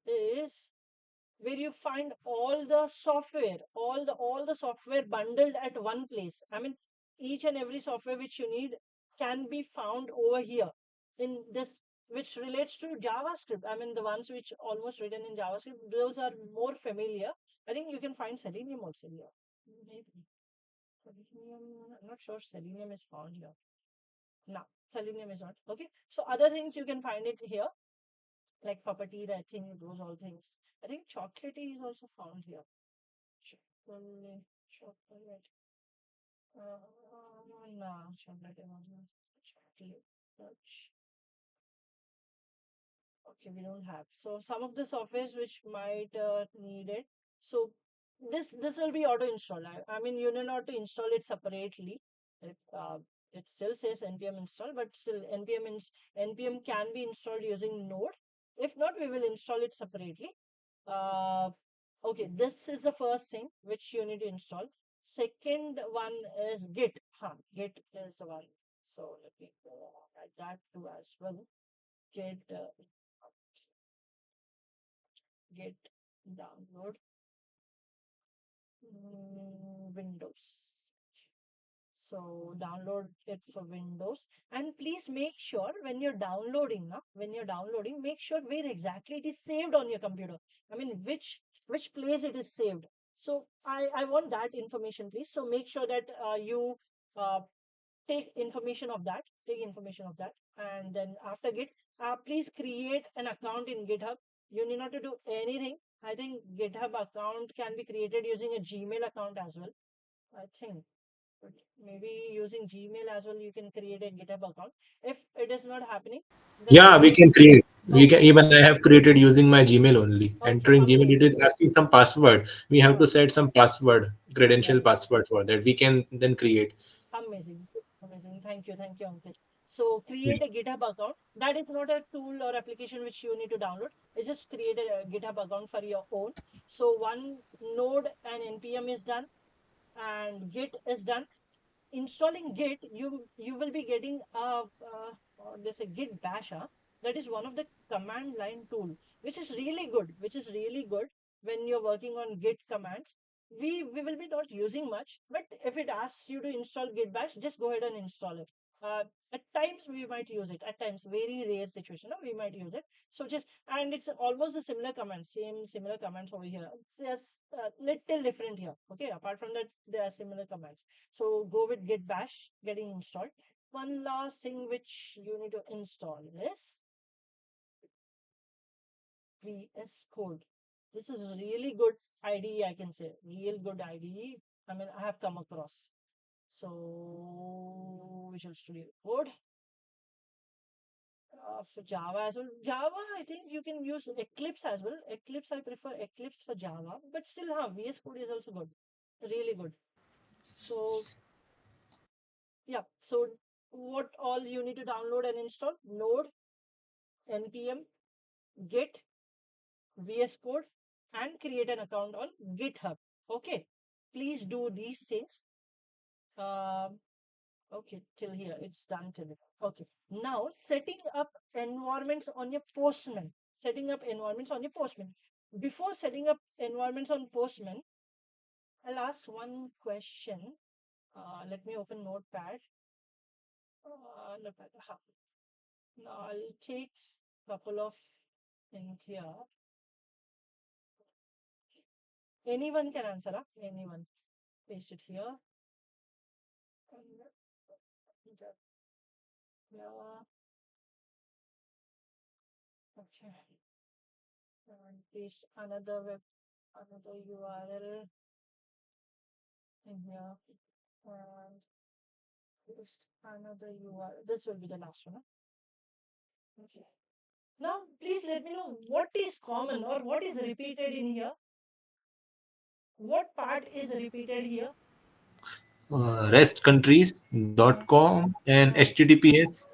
is where you find all the software, all the software bundled at one place. I mean, each and every software which you need can be found over here in this, which relates to JavaScript. I mean, the ones which almost written in JavaScript, those are more familiar. I think you can find Selenium also here. Maybe. Selenium, I'm not sure Selenium is found here. No, Selenium is not. Okay. So other things you can find it here, like Puppeteer, I think those all things. I think Chocolatey is also found here. Chocolate, chocolate. No, chocolate is not here. Chocolate. Touch. Okay, we don't have. So some of the softwares which might need it. So this will be auto install. I mean, you need not to install it separately. It it still says npm install, but still npm can be installed using Node. If not, we will install it separately. Uh, okay, this is the first thing which you need to install. Second one is Git. Git is the one. So let me add that too as well. Git. Git download Windows. So download it for Windows, and please make sure when you're downloading, make sure where exactly it is saved on your computer. I mean, which place it is saved. So I want that information, please. So make sure that you uh, take information of that, and then after Git, please create an account in GitHub. You need not to do anything. I think GitHub account can be created using a Gmail account as well, I think. But maybe using Gmail as well, you can create a GitHub account. If it is not happening, then Yeah, we can create. We can, okay, even I have created using my Gmail only. okay, Entering Gmail, it amazing. is asking some password. We have to set some password, credential Right. password for that. We can then create. Amazing. Amazing. Thank you, Ankit. So create a GitHub account. That is not a tool or application which you need to download. It's just create a GitHub account for your own. So one node and npm is done, and Git is done. Installing Git, you will be getting there's a Git Bash. That is one of the command line tool, which is really good. When you're working on Git commands. We will be not using much, but if it asks you to install Git Bash, just go ahead and install it. At times we might use it. At times, very rare situation, we might use it. So just, and it's almost a similar command, same similar commands over here. It's just little different here. Okay, apart from that, there are similar commands. So go with Git Bash getting installed. One last thing which you need to install is VS Code. This is a really good IDE, I can say. Real good IDE. I mean, I have come across. So Visual Studio Code. For Java as well. Java, I think you can use Eclipse as well. Eclipse, I prefer Eclipse for Java, but still, VS Code is also good. Really good. So yeah, so what all you need to download and install? Node, npm, Git, VS Code, and create an account on GitHub. Okay, please do these things. Okay, till here it's done till here. Okay, now setting up environments on your Postman. Setting up environments on your Postman. Before setting up environments on Postman, I'll ask one question. Let me open Notepad. Notepad. Now I'll take couple of in here. Anyone can answer, anyone. Paste it here. Yeah. Okay. And paste another URL in here. And paste another URL. This will be the last one. Okay. Now, please let me know what is common or what is repeated in here. What part is repeated here? RESTcountries.com and Uh, HTTPS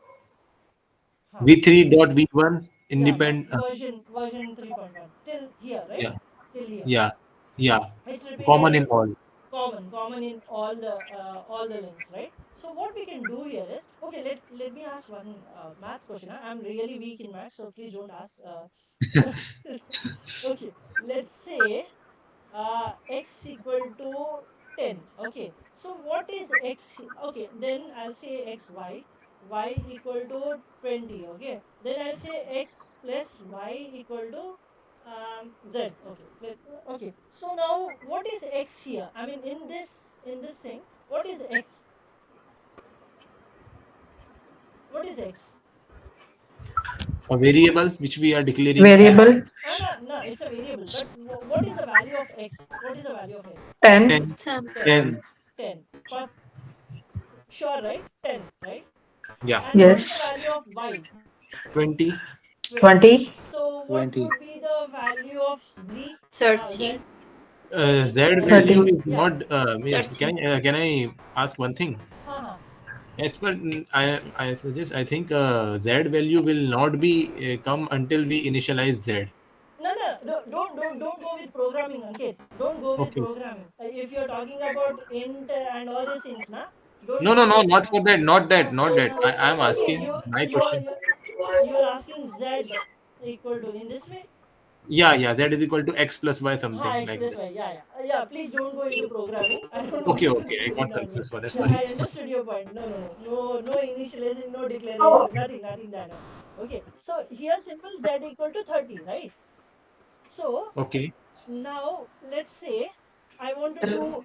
huh. v3.v1 Yeah, independent. version 3.1 till here, right? Yeah, Till here. yeah, yeah. It's repeated Common in all. common in all the links, right? So what we can do here is, okay, let me ask one maths question. I'm really weak in maths, so please don't ask. Okay, let's say x equal to 10. Okay, so what is x? Okay, then I'll say y equal to 20. Okay, then I'll say x plus y equal to z. Okay, okay, so now what is x here? I mean, in this thing, What is X? What is X? A variable which we are declaring as Variable No, it's a variable. But what is the value of X? What is the value of X? 10. 10. 10. 10. 10. Sure, right? 10, right? Yeah. And what is the Yes. value of Y? 20. 20. 20. So what 20. would be the value of Z? 30. Z? Z 30. value is 30. Yeah. not. Means 30. can I ask one thing? Haha. As per I suggest I think Z value will not be come until we initialize Z. No, no, don't go with programming, Ankit. Don't go with Okay. programming. If you're talking about int and all these things, na, don't No, no, go no, with. not for that, not that, not that. Uh, I am okay, asking my question. you're asking Z equal to in this way. Yeah, yeah, that is equal to X plus Y Ha, something X like plus that. Y. Yeah, yeah, yeah. Please don't go into programming. I don't Okay, want to okay, I discuss it got on here. confused for that. Yeah, Sorry. I understood your point. No initializing, no declaration, nothing that. Okay, so here simple Z equal to 30, right? So Okay. now let's say I want to do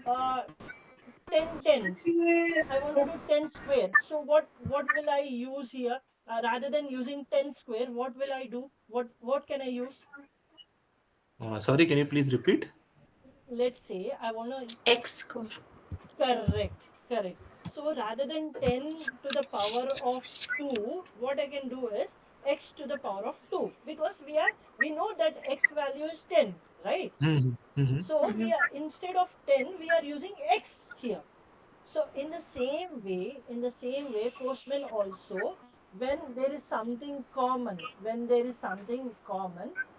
10 tens. I want to do 10 square. So what will I use here? Rather than using 10 square, what will I do? What can I use? Sorry, can you please repeat? Let's say I want to X score. correct. So rather than 10 to the power of 2, what I can do is x to the power of 2 because we know that x value is 10, right? Mm-hmm. Mm-hmm. So we are instead of 10 we are using x here. So in the same way, Postman also, when there is something common,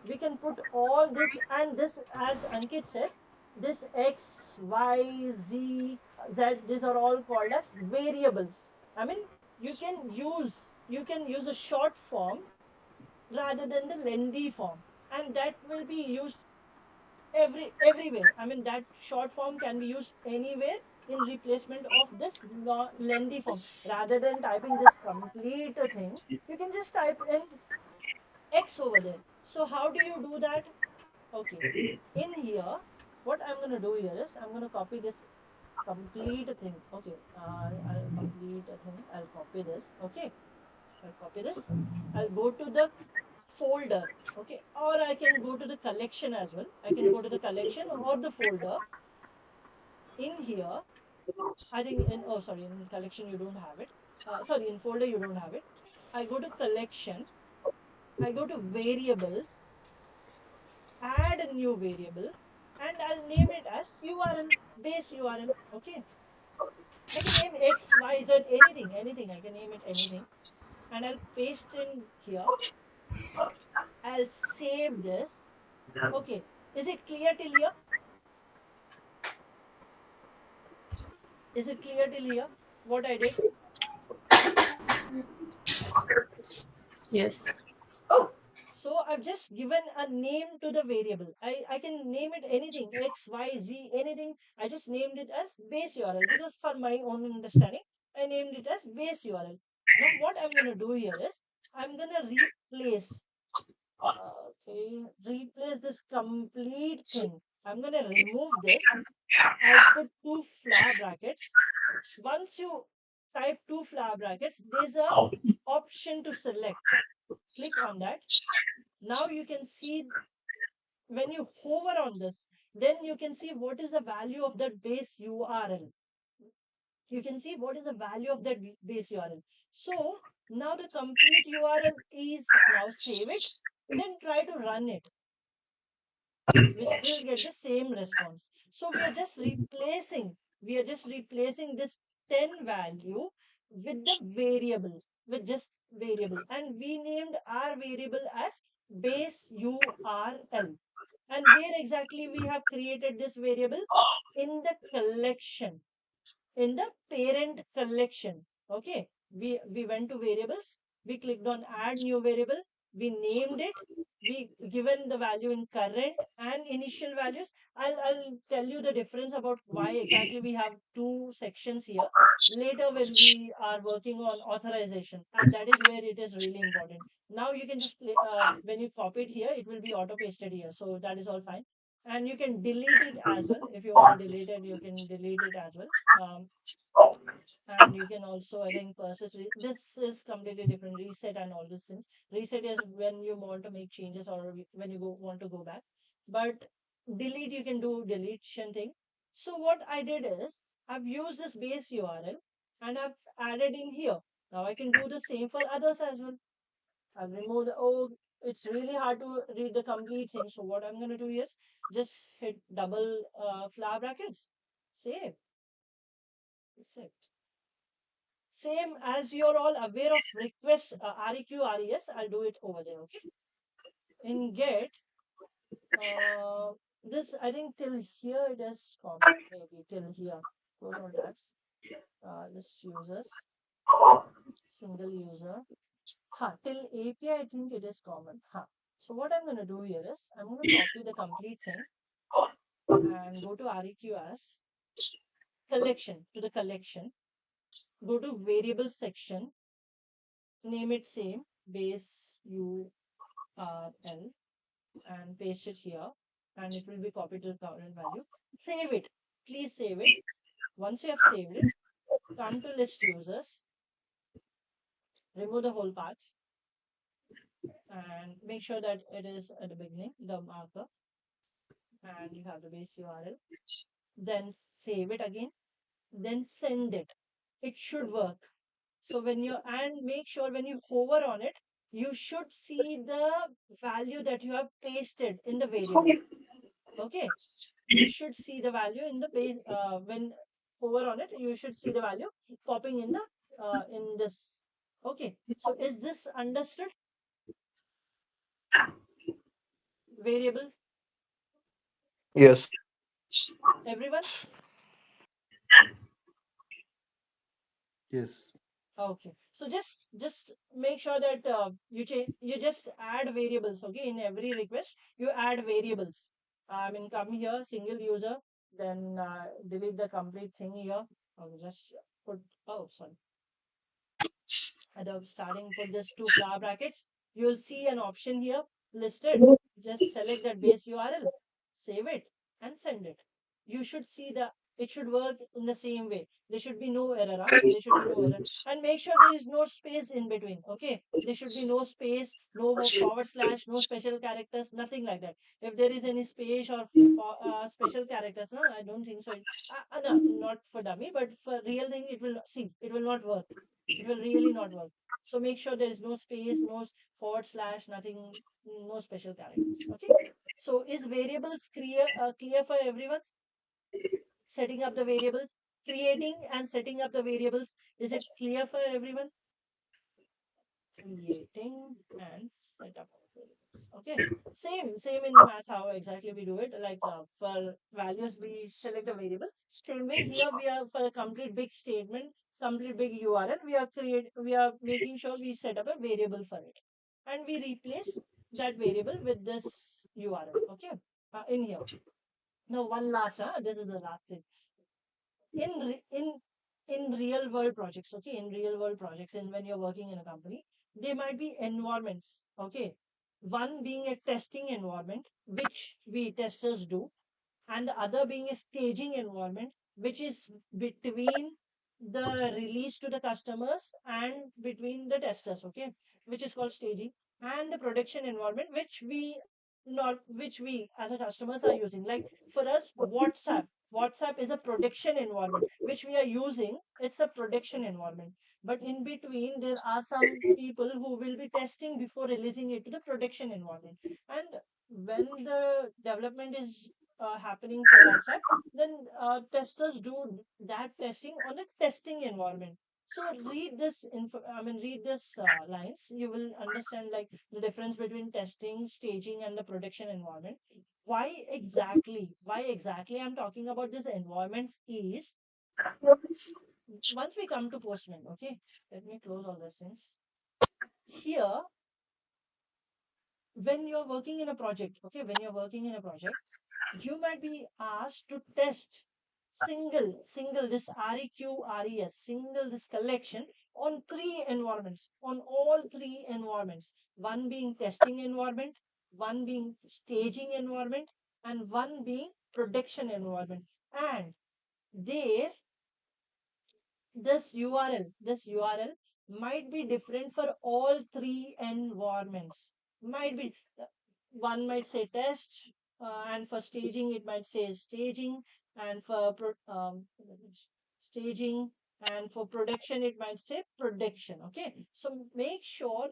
we can put all this and this, as Ankit said, this X, Y, Z, these are all called as variables. I mean, you can use a short form rather than the lengthy form, and that will be used everywhere. I mean, that short form can be used anywhere in replacement of this lengthy form. Rather than typing this complete thing, you can just type in X over there. So how do you do that? Okay, in here, what I'm going to do here is I'm going to copy this complete thing. Okay, I'll complete a thing. I'll copy this. Okay, I'll copy this. I'll go to the folder. Okay, or I can go to the collection as well. I can go to the collection or the folder. In here, I think in, oh sorry, in collection you don't have it. Sorry, in folder you don't have it. I go to collection. I go to variables, add a new variable, and I'll name it as URL, base URL. Okay, I can name X, Y, Z, anything. I can name it anything, and I'll paste in here. I'll save this. Okay, is it clear till here? Is it clear till here? What I did? Yes. So I've just given a name to the variable. I can name it anything, X, Y, Z, anything. I just named it as base URL because for my own understanding, I named it as base URL. Now what I'm going to do here is I'm going to replace this complete thing. I'm going to remove this. I'll put two flower brackets. Once you type two flower brackets, there's a option to select. Click on that. Now you can see when you hover on this, then you can see what is the value of that base URL. You can see what is the value of that base URL. So now the complete URL is now save it, then try to run it. We still get the same response. So we are just replacing this 10 value with the variable, with just variable. And we named our variable as base URL. And where exactly we have created this variable? In the collection, in the parent collection. Okay, we went to variables, we clicked on add new variable, we named it, we given the value in current and initial values. I'll tell you the difference about why exactly we have two sections here later when we are working on authorization, and that is where it is really important. Now you can just play, when you copy it here, it will be auto pasted here, so that is all fine. and you can delete it as well. If you want to delete it, you can delete it as well. And you can also, I think, persist. This is completely different. Reset and all these things. Reset is when you want to make changes or when you want to go back. But delete, you can do deletion thing. So what I did is I've used this base URL and I've added in here. Now I can do the same for others as well. I'll remove the, oh, it's really hard to read the complete thing. So what I'm going to do is just hit double flower brackets, save, save. Same as you're all aware of request REQ, RES, I'll do it over there, okay? In get, this, I think till here it is common, maybe till here. Close all tabs. This users, single user. Till API, I think it is common. So what I'm going to do here is, I'm going to copy the complete thing and go to REQs, collection, to the collection, go to variable section, name it same, base URL, and paste it here, and it will be copied to the current value. Save it. Please save it. Once you have saved it, come to list users, remove the whole path, and make sure that it is at the beginning, the marker, and you have the base URL. Then save it again, then send it. It should work. So when you, and make sure when you hover on it, you should see the value that you have pasted in the variable. Okay. You should see the value in the base, when hover on it, you should see the value popping in the, in this. Okay. So is this understood? Variable, Yes. everyone? Yes. Okay. So just make sure that you just add variables. Okay. In every request, you add variables. I mean, come here, single user, then delete the complete thing here. I'll just put, oh, sorry. At the starting, put this two flower brackets. You'll see an option here listed. Just select that base URL, save it, and send it. You should see the, it should work in the same way. There should be no error. There should be no error. And make sure there is no space in between. Okay. There should be no space, no forward slash, no special characters, nothing like that. If there is any space or special characters, no, I don't think so. No, not for dummy, but for real thing, it will see, it will not work. It will really not work. So make sure there is no space, no forward slash, nothing, no special characters. Okay. So is variables clear for everyone? Setting up the variables, creating and setting up the variables. Is it clear for everyone? Creating and set up variables. Okay. Same in math, how exactly we do it. Like for values, we select a variable. Same way here, we are for a complete big statement, complete big URL, we are making sure we set up a variable for it. And we replace that variable with this URL. Okay. In here. Now, one last, this is the last thing. In real world projects, okay, in real world projects, and when you're working in a company, there might be environments, okay, one being a testing environment, which we testers do, and the other being a staging environment, which is between the release to the customers and between the testers, okay, which is called staging, and the production environment, which we as a customers are using. Like for us, WhatsApp is a production environment which we are using. It's a production environment. But in between, there are some people who will be testing before releasing it to the production environment. And when the development is happening for WhatsApp, then testers do that testing on a testing environment. So read this info, I mean, read this lines. You will understand like the difference between testing, staging, and the production environment. Why exactly I'm talking about this environments is once we come to Postman, okay, let me close all these things. Here, when you're working in a project, okay, when you're working in a project, you might be asked to test single this REQRES, single this collection on three environments, on all three environments, one being testing environment, one being staging environment, and one being production environment. And there, this URL might be different for all three environments. Might be one might say test, and for staging it might say staging, and for staging, and for production it might say production. Okay, so make sure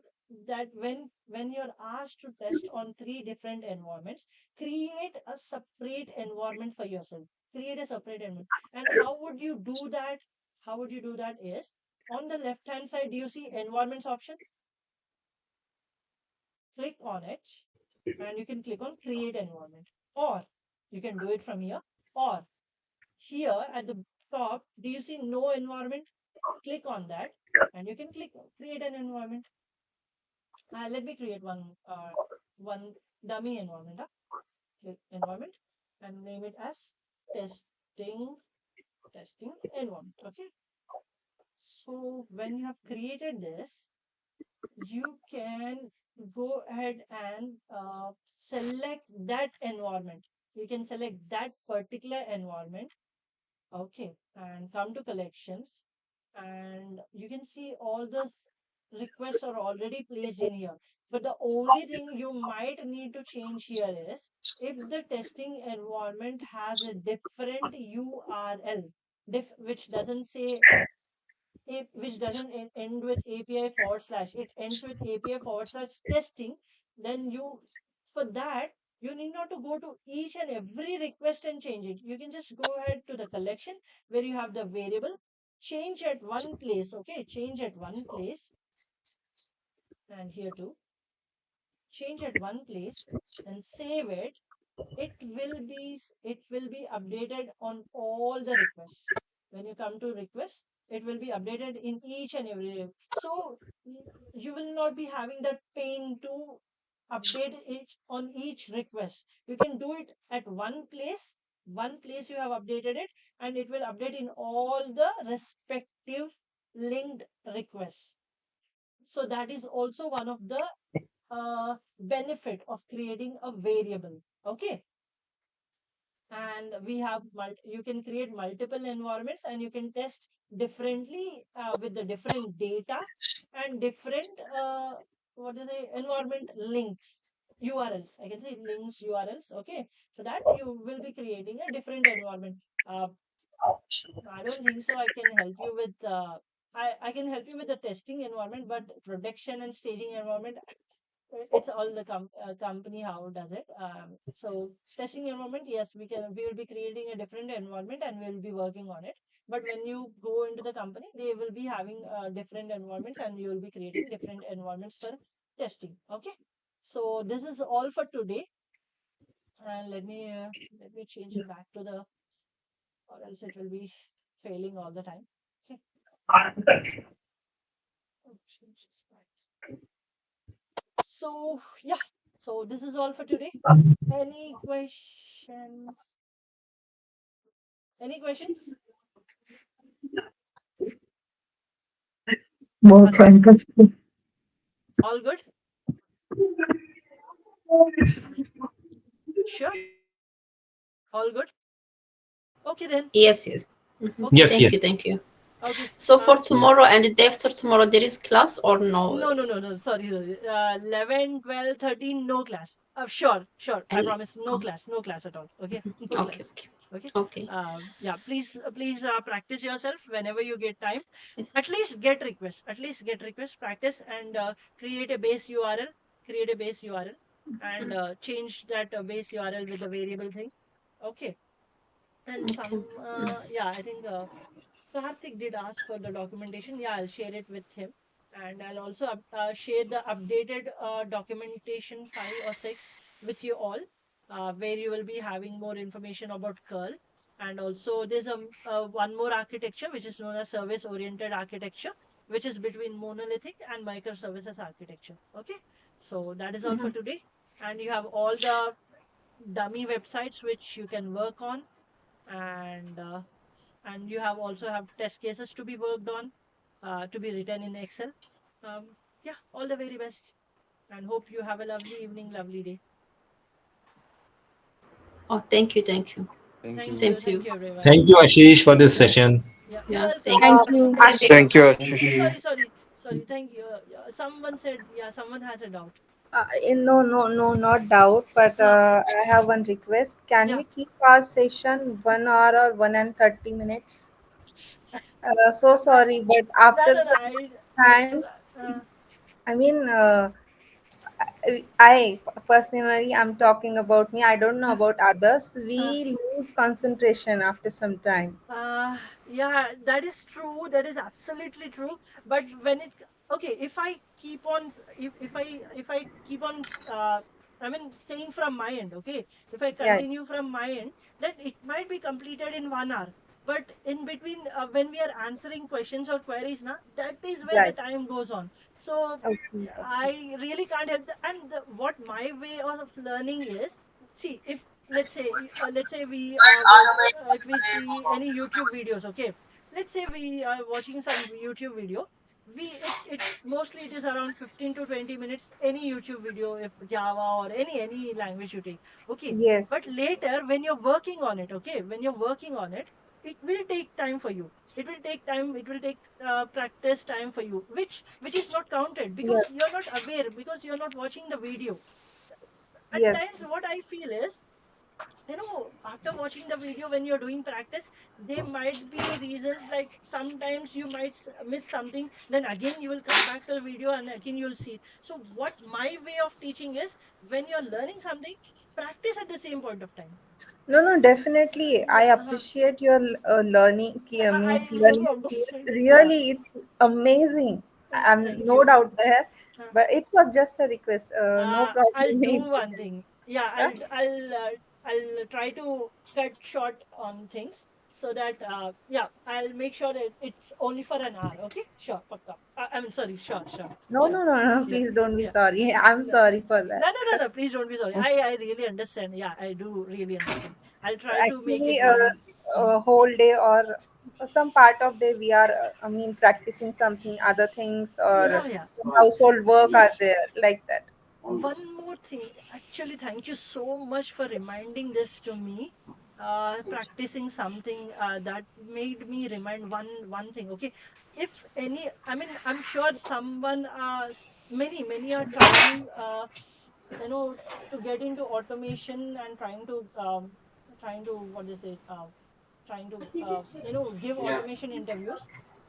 that when you're asked to test on three different environments, create a separate environment for yourself. Create a separate environment. And how would you do that? How would you do that is, on the left hand side, do you see environments option? Click on it, and you can click on create environment, or you can do it from here, or here at the top, do you see no environment? Click on that, and you can click create an environment. Let me create one dummy environment. Click environment and name it as testing environment. Okay, so when you have created this, you can go ahead and select that environment. You can select that particular environment. Okay, and come to collections, and you can see all those requests are already placed in here. But the only thing you might need to change here is, if the testing environment has a different URL, which doesn't say, which doesn't end with API forward slash, it ends with API forward slash testing, then for that, you need not to go to each and every request and change it. You can just go ahead to the collection where you have the variable, change at one place, okay? Change at one place, and here too, change at one place and save it. It will be updated on all the requests. When you come to request, it will be updated in each and every. So you will not be having that pain to update it on each request. You can do it at one place. One place you have updated it, and it will update in all the respective linked requests. So that is also one of the benefit of creating a variable. Okay, and we have you can create multiple environments, and you can test differently with the different data and different what are the environment links, URLs. I can say links, URLs. Okay, for that you will be creating a different environment. uh, I don't think so I can help you with I can help you with the testing environment, but production and staging environment, it's all the company how it does it. So testing environment, yes, we will be creating a different environment and we will be working on it. But when you go into the company, they will be having different environments, and you will be creating different environments for testing. Okay, so this is all for today, and let me change it back to the, or else it will be failing all the time. Okay. Oh, change this back. So yeah, so this is all for today. Any questions? Any questions? More Hello? interesting. All good? Sure? All good? Okay then. Yes, yes. Mhm. Okay. Yes, Thank you, yes. thank you. Okay. So for tomorrow and the day after tomorrow, there is class or no? No. Sorry. 11, 12, 13, no class. Sure. I promise, no class. No class at all. Okay? No Okay, class. okay, Okay? okay. Yeah, please practice yourself whenever you get time. At Yes. least get requests. At least get requests, practice, and create a base URL. Create a base URL, and change that base URL with the variable thing. Okay? And Okay. yeah, I think Karthik did ask for the documentation. Yeah, I'll share it with him. And I'll also share the updated documentation 5 or 6 with you all, where you will be having more information about curl. And also, there's one more architecture, which is known as service oriented architecture, which is between monolithic and microservices architecture. Okay, so that is all for today. And you have all the dummy websites which you can work on, and you also have test cases to be worked on, to be written in Excel. Yeah, all the very best, and hope you have a lovely evening, lovely day. Oh, thank you, thank you. Thank Same you. to Thank you. you, everyone. Thank you, Ashish, for this session. Yeah, you're Yeah, welcome. thank Thank you. you. Thank you, Oh, Ashish. sorry. Thank you. Someone said, yeah, someone has a doubt. No, not doubt, but Huh. I have one request. Can Yeah. we keep our session 1 hour or 1 and 30 minutes? So I, sorry, but no, after no, no. some times, I mean, I personally, I'm talking about me. I don't know uh, about others. uh, We lose concentration after some time. Yeah, that is true. That is absolutely true. But when it okay, if I keep on if I keep on I mean saying from my end, okay, if I Yeah, continue from my end, then it might be completed in 1 hour. But in between, when we are answering questions or queries, na, that is where the right. time goes on. So Okay, okay. I really can't help. And what my way of learning is, see, if let's say we if we see any YouTube videos, okay, let's say we are watching some YouTube video, it mostly it is around 15 to 20 minutes, any YouTube video, if Java or any language you take, okay. Yes, But later when you're working on it, okay, when you're working on it, it will take time for you. It will take time, it will take practice time for you, which is not counted because yes, you're not aware, because you're not watching the video. At yes, times yes. what I feel is, after watching the video, when you're doing practice, there might be reasons, like sometimes you might miss something, then again you will come back to the video and again you'll see. So what my way of teaching is, when you're learning something, practice at the same point of time. No, no, definitely. I Yeah, appreciate your learning, means I really learning skills. understand. Yeah, Really, it's amazing. I'm thank no you. doubt there, Uh, but it was just a request. No I'll problem. do in one thing. Yeah, Yeah? I'll try to cut short on things, so that yeah, I'll make sure that it's only for an hour. Okay, sure, pakka. I mean, sorry, No, sure. no, no, no. Yeah, Please don't be yeah, sorry. I'm yeah. sorry for No, that. no, no, no. Please don't be sorry. I really understand. Yeah, I do really understand. I'll try to make Actually, it one. Mm. a whole day or some part of day we are, practicing something, other things, or Yeah, yeah. some household work are Yes. there like that. One more thing, actually, thank you so much for reminding this to me. Practicing something that made me remind one thing. Okay, if any, I mean, I'm sure someone, many are trying, you know, to get into automation and trying to what they say, give automation interviews.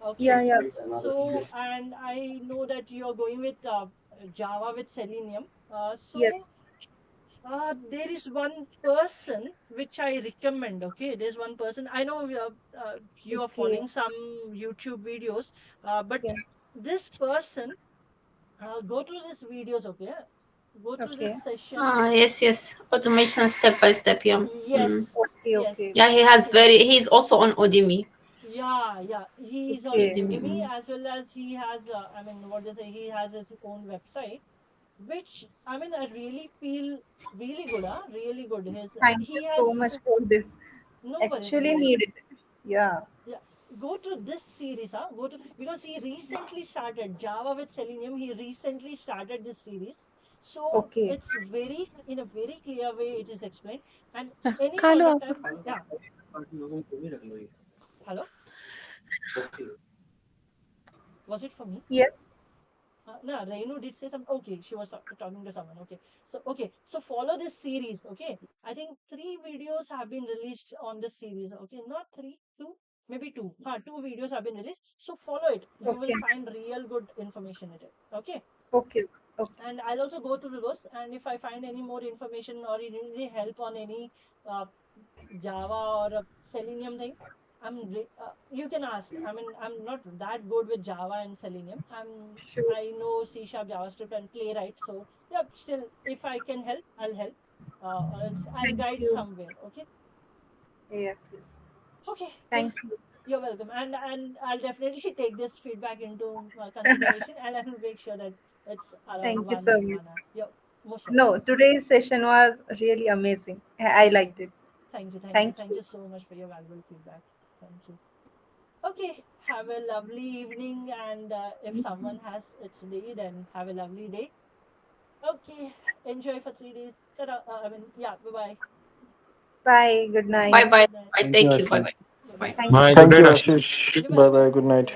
Okay, Yeah, yeah. so and I know that you're going with Java with Selenium. So Yes. there is one person which I recommend. Okay, there's one person I know. You are Okay. following some YouTube videos, but Yeah. this person, go through these videos. Okay, go through this Okay. session. Yes, yes. Automation step by step. Yeah. Yes, Okay. yes. Okay. Yeah, he has very. He's also on Udemy. Yeah. He's on Okay. Udemy. Udemy, as well as he has. I mean, what they say? He has his own website, which I mean, I really feel really good. Really good. Thank you He has so much for this. no worries, no Actually worries. needed. Yeah. Yeah, go to this series, huh? Go to, because he recently started Java with Selenium. He recently started this series, so Okay. it's very in a very clear way. It is explained, and Yeah. any point Kalu, of time. Yeah. Hello. Was it for me? Yes. No, Renu did say something. Okay, she was talking to someone. Okay, so follow this series. Okay, I think 3 videos have been released on this series. Okay, not three, two, maybe two. 2 videos have been released. So follow it. You will Okay. find real good information in it. Okay, Okay. Okay. and I'll also go through those. And if I find any more information or any help on any uh, Java or a Selenium thing, you can ask. I mean, I'm not that good with Java and Selenium. Sure. I know C Sharp, JavaScript, and Playwright. So yeah, still, if I can help, I'll help. Or else I'll Thank guide you. somewhere. Okay. Yes. Yes. Okay. Cool. Thank you. You're welcome. And I'll definitely take this feedback into consideration, and I'll make sure that it's around Thank you one so much. one hour. You're most welcome. No, today's session was really amazing. I liked it. Thank Thank you. you so much for your valuable feedback. Thank you. Okay, have a lovely evening, and if someone has its day, then have a lovely day. Okay, enjoy for 3 days. Ta-da. I mean, yeah, bye bye. Bye. Good night. Bye bye. Thank you, Thank you. Bye Ashish. bye. Bye. Thank you. Bye. Good Thank night, you, Ashish. Ashish. Bye bye. Good night.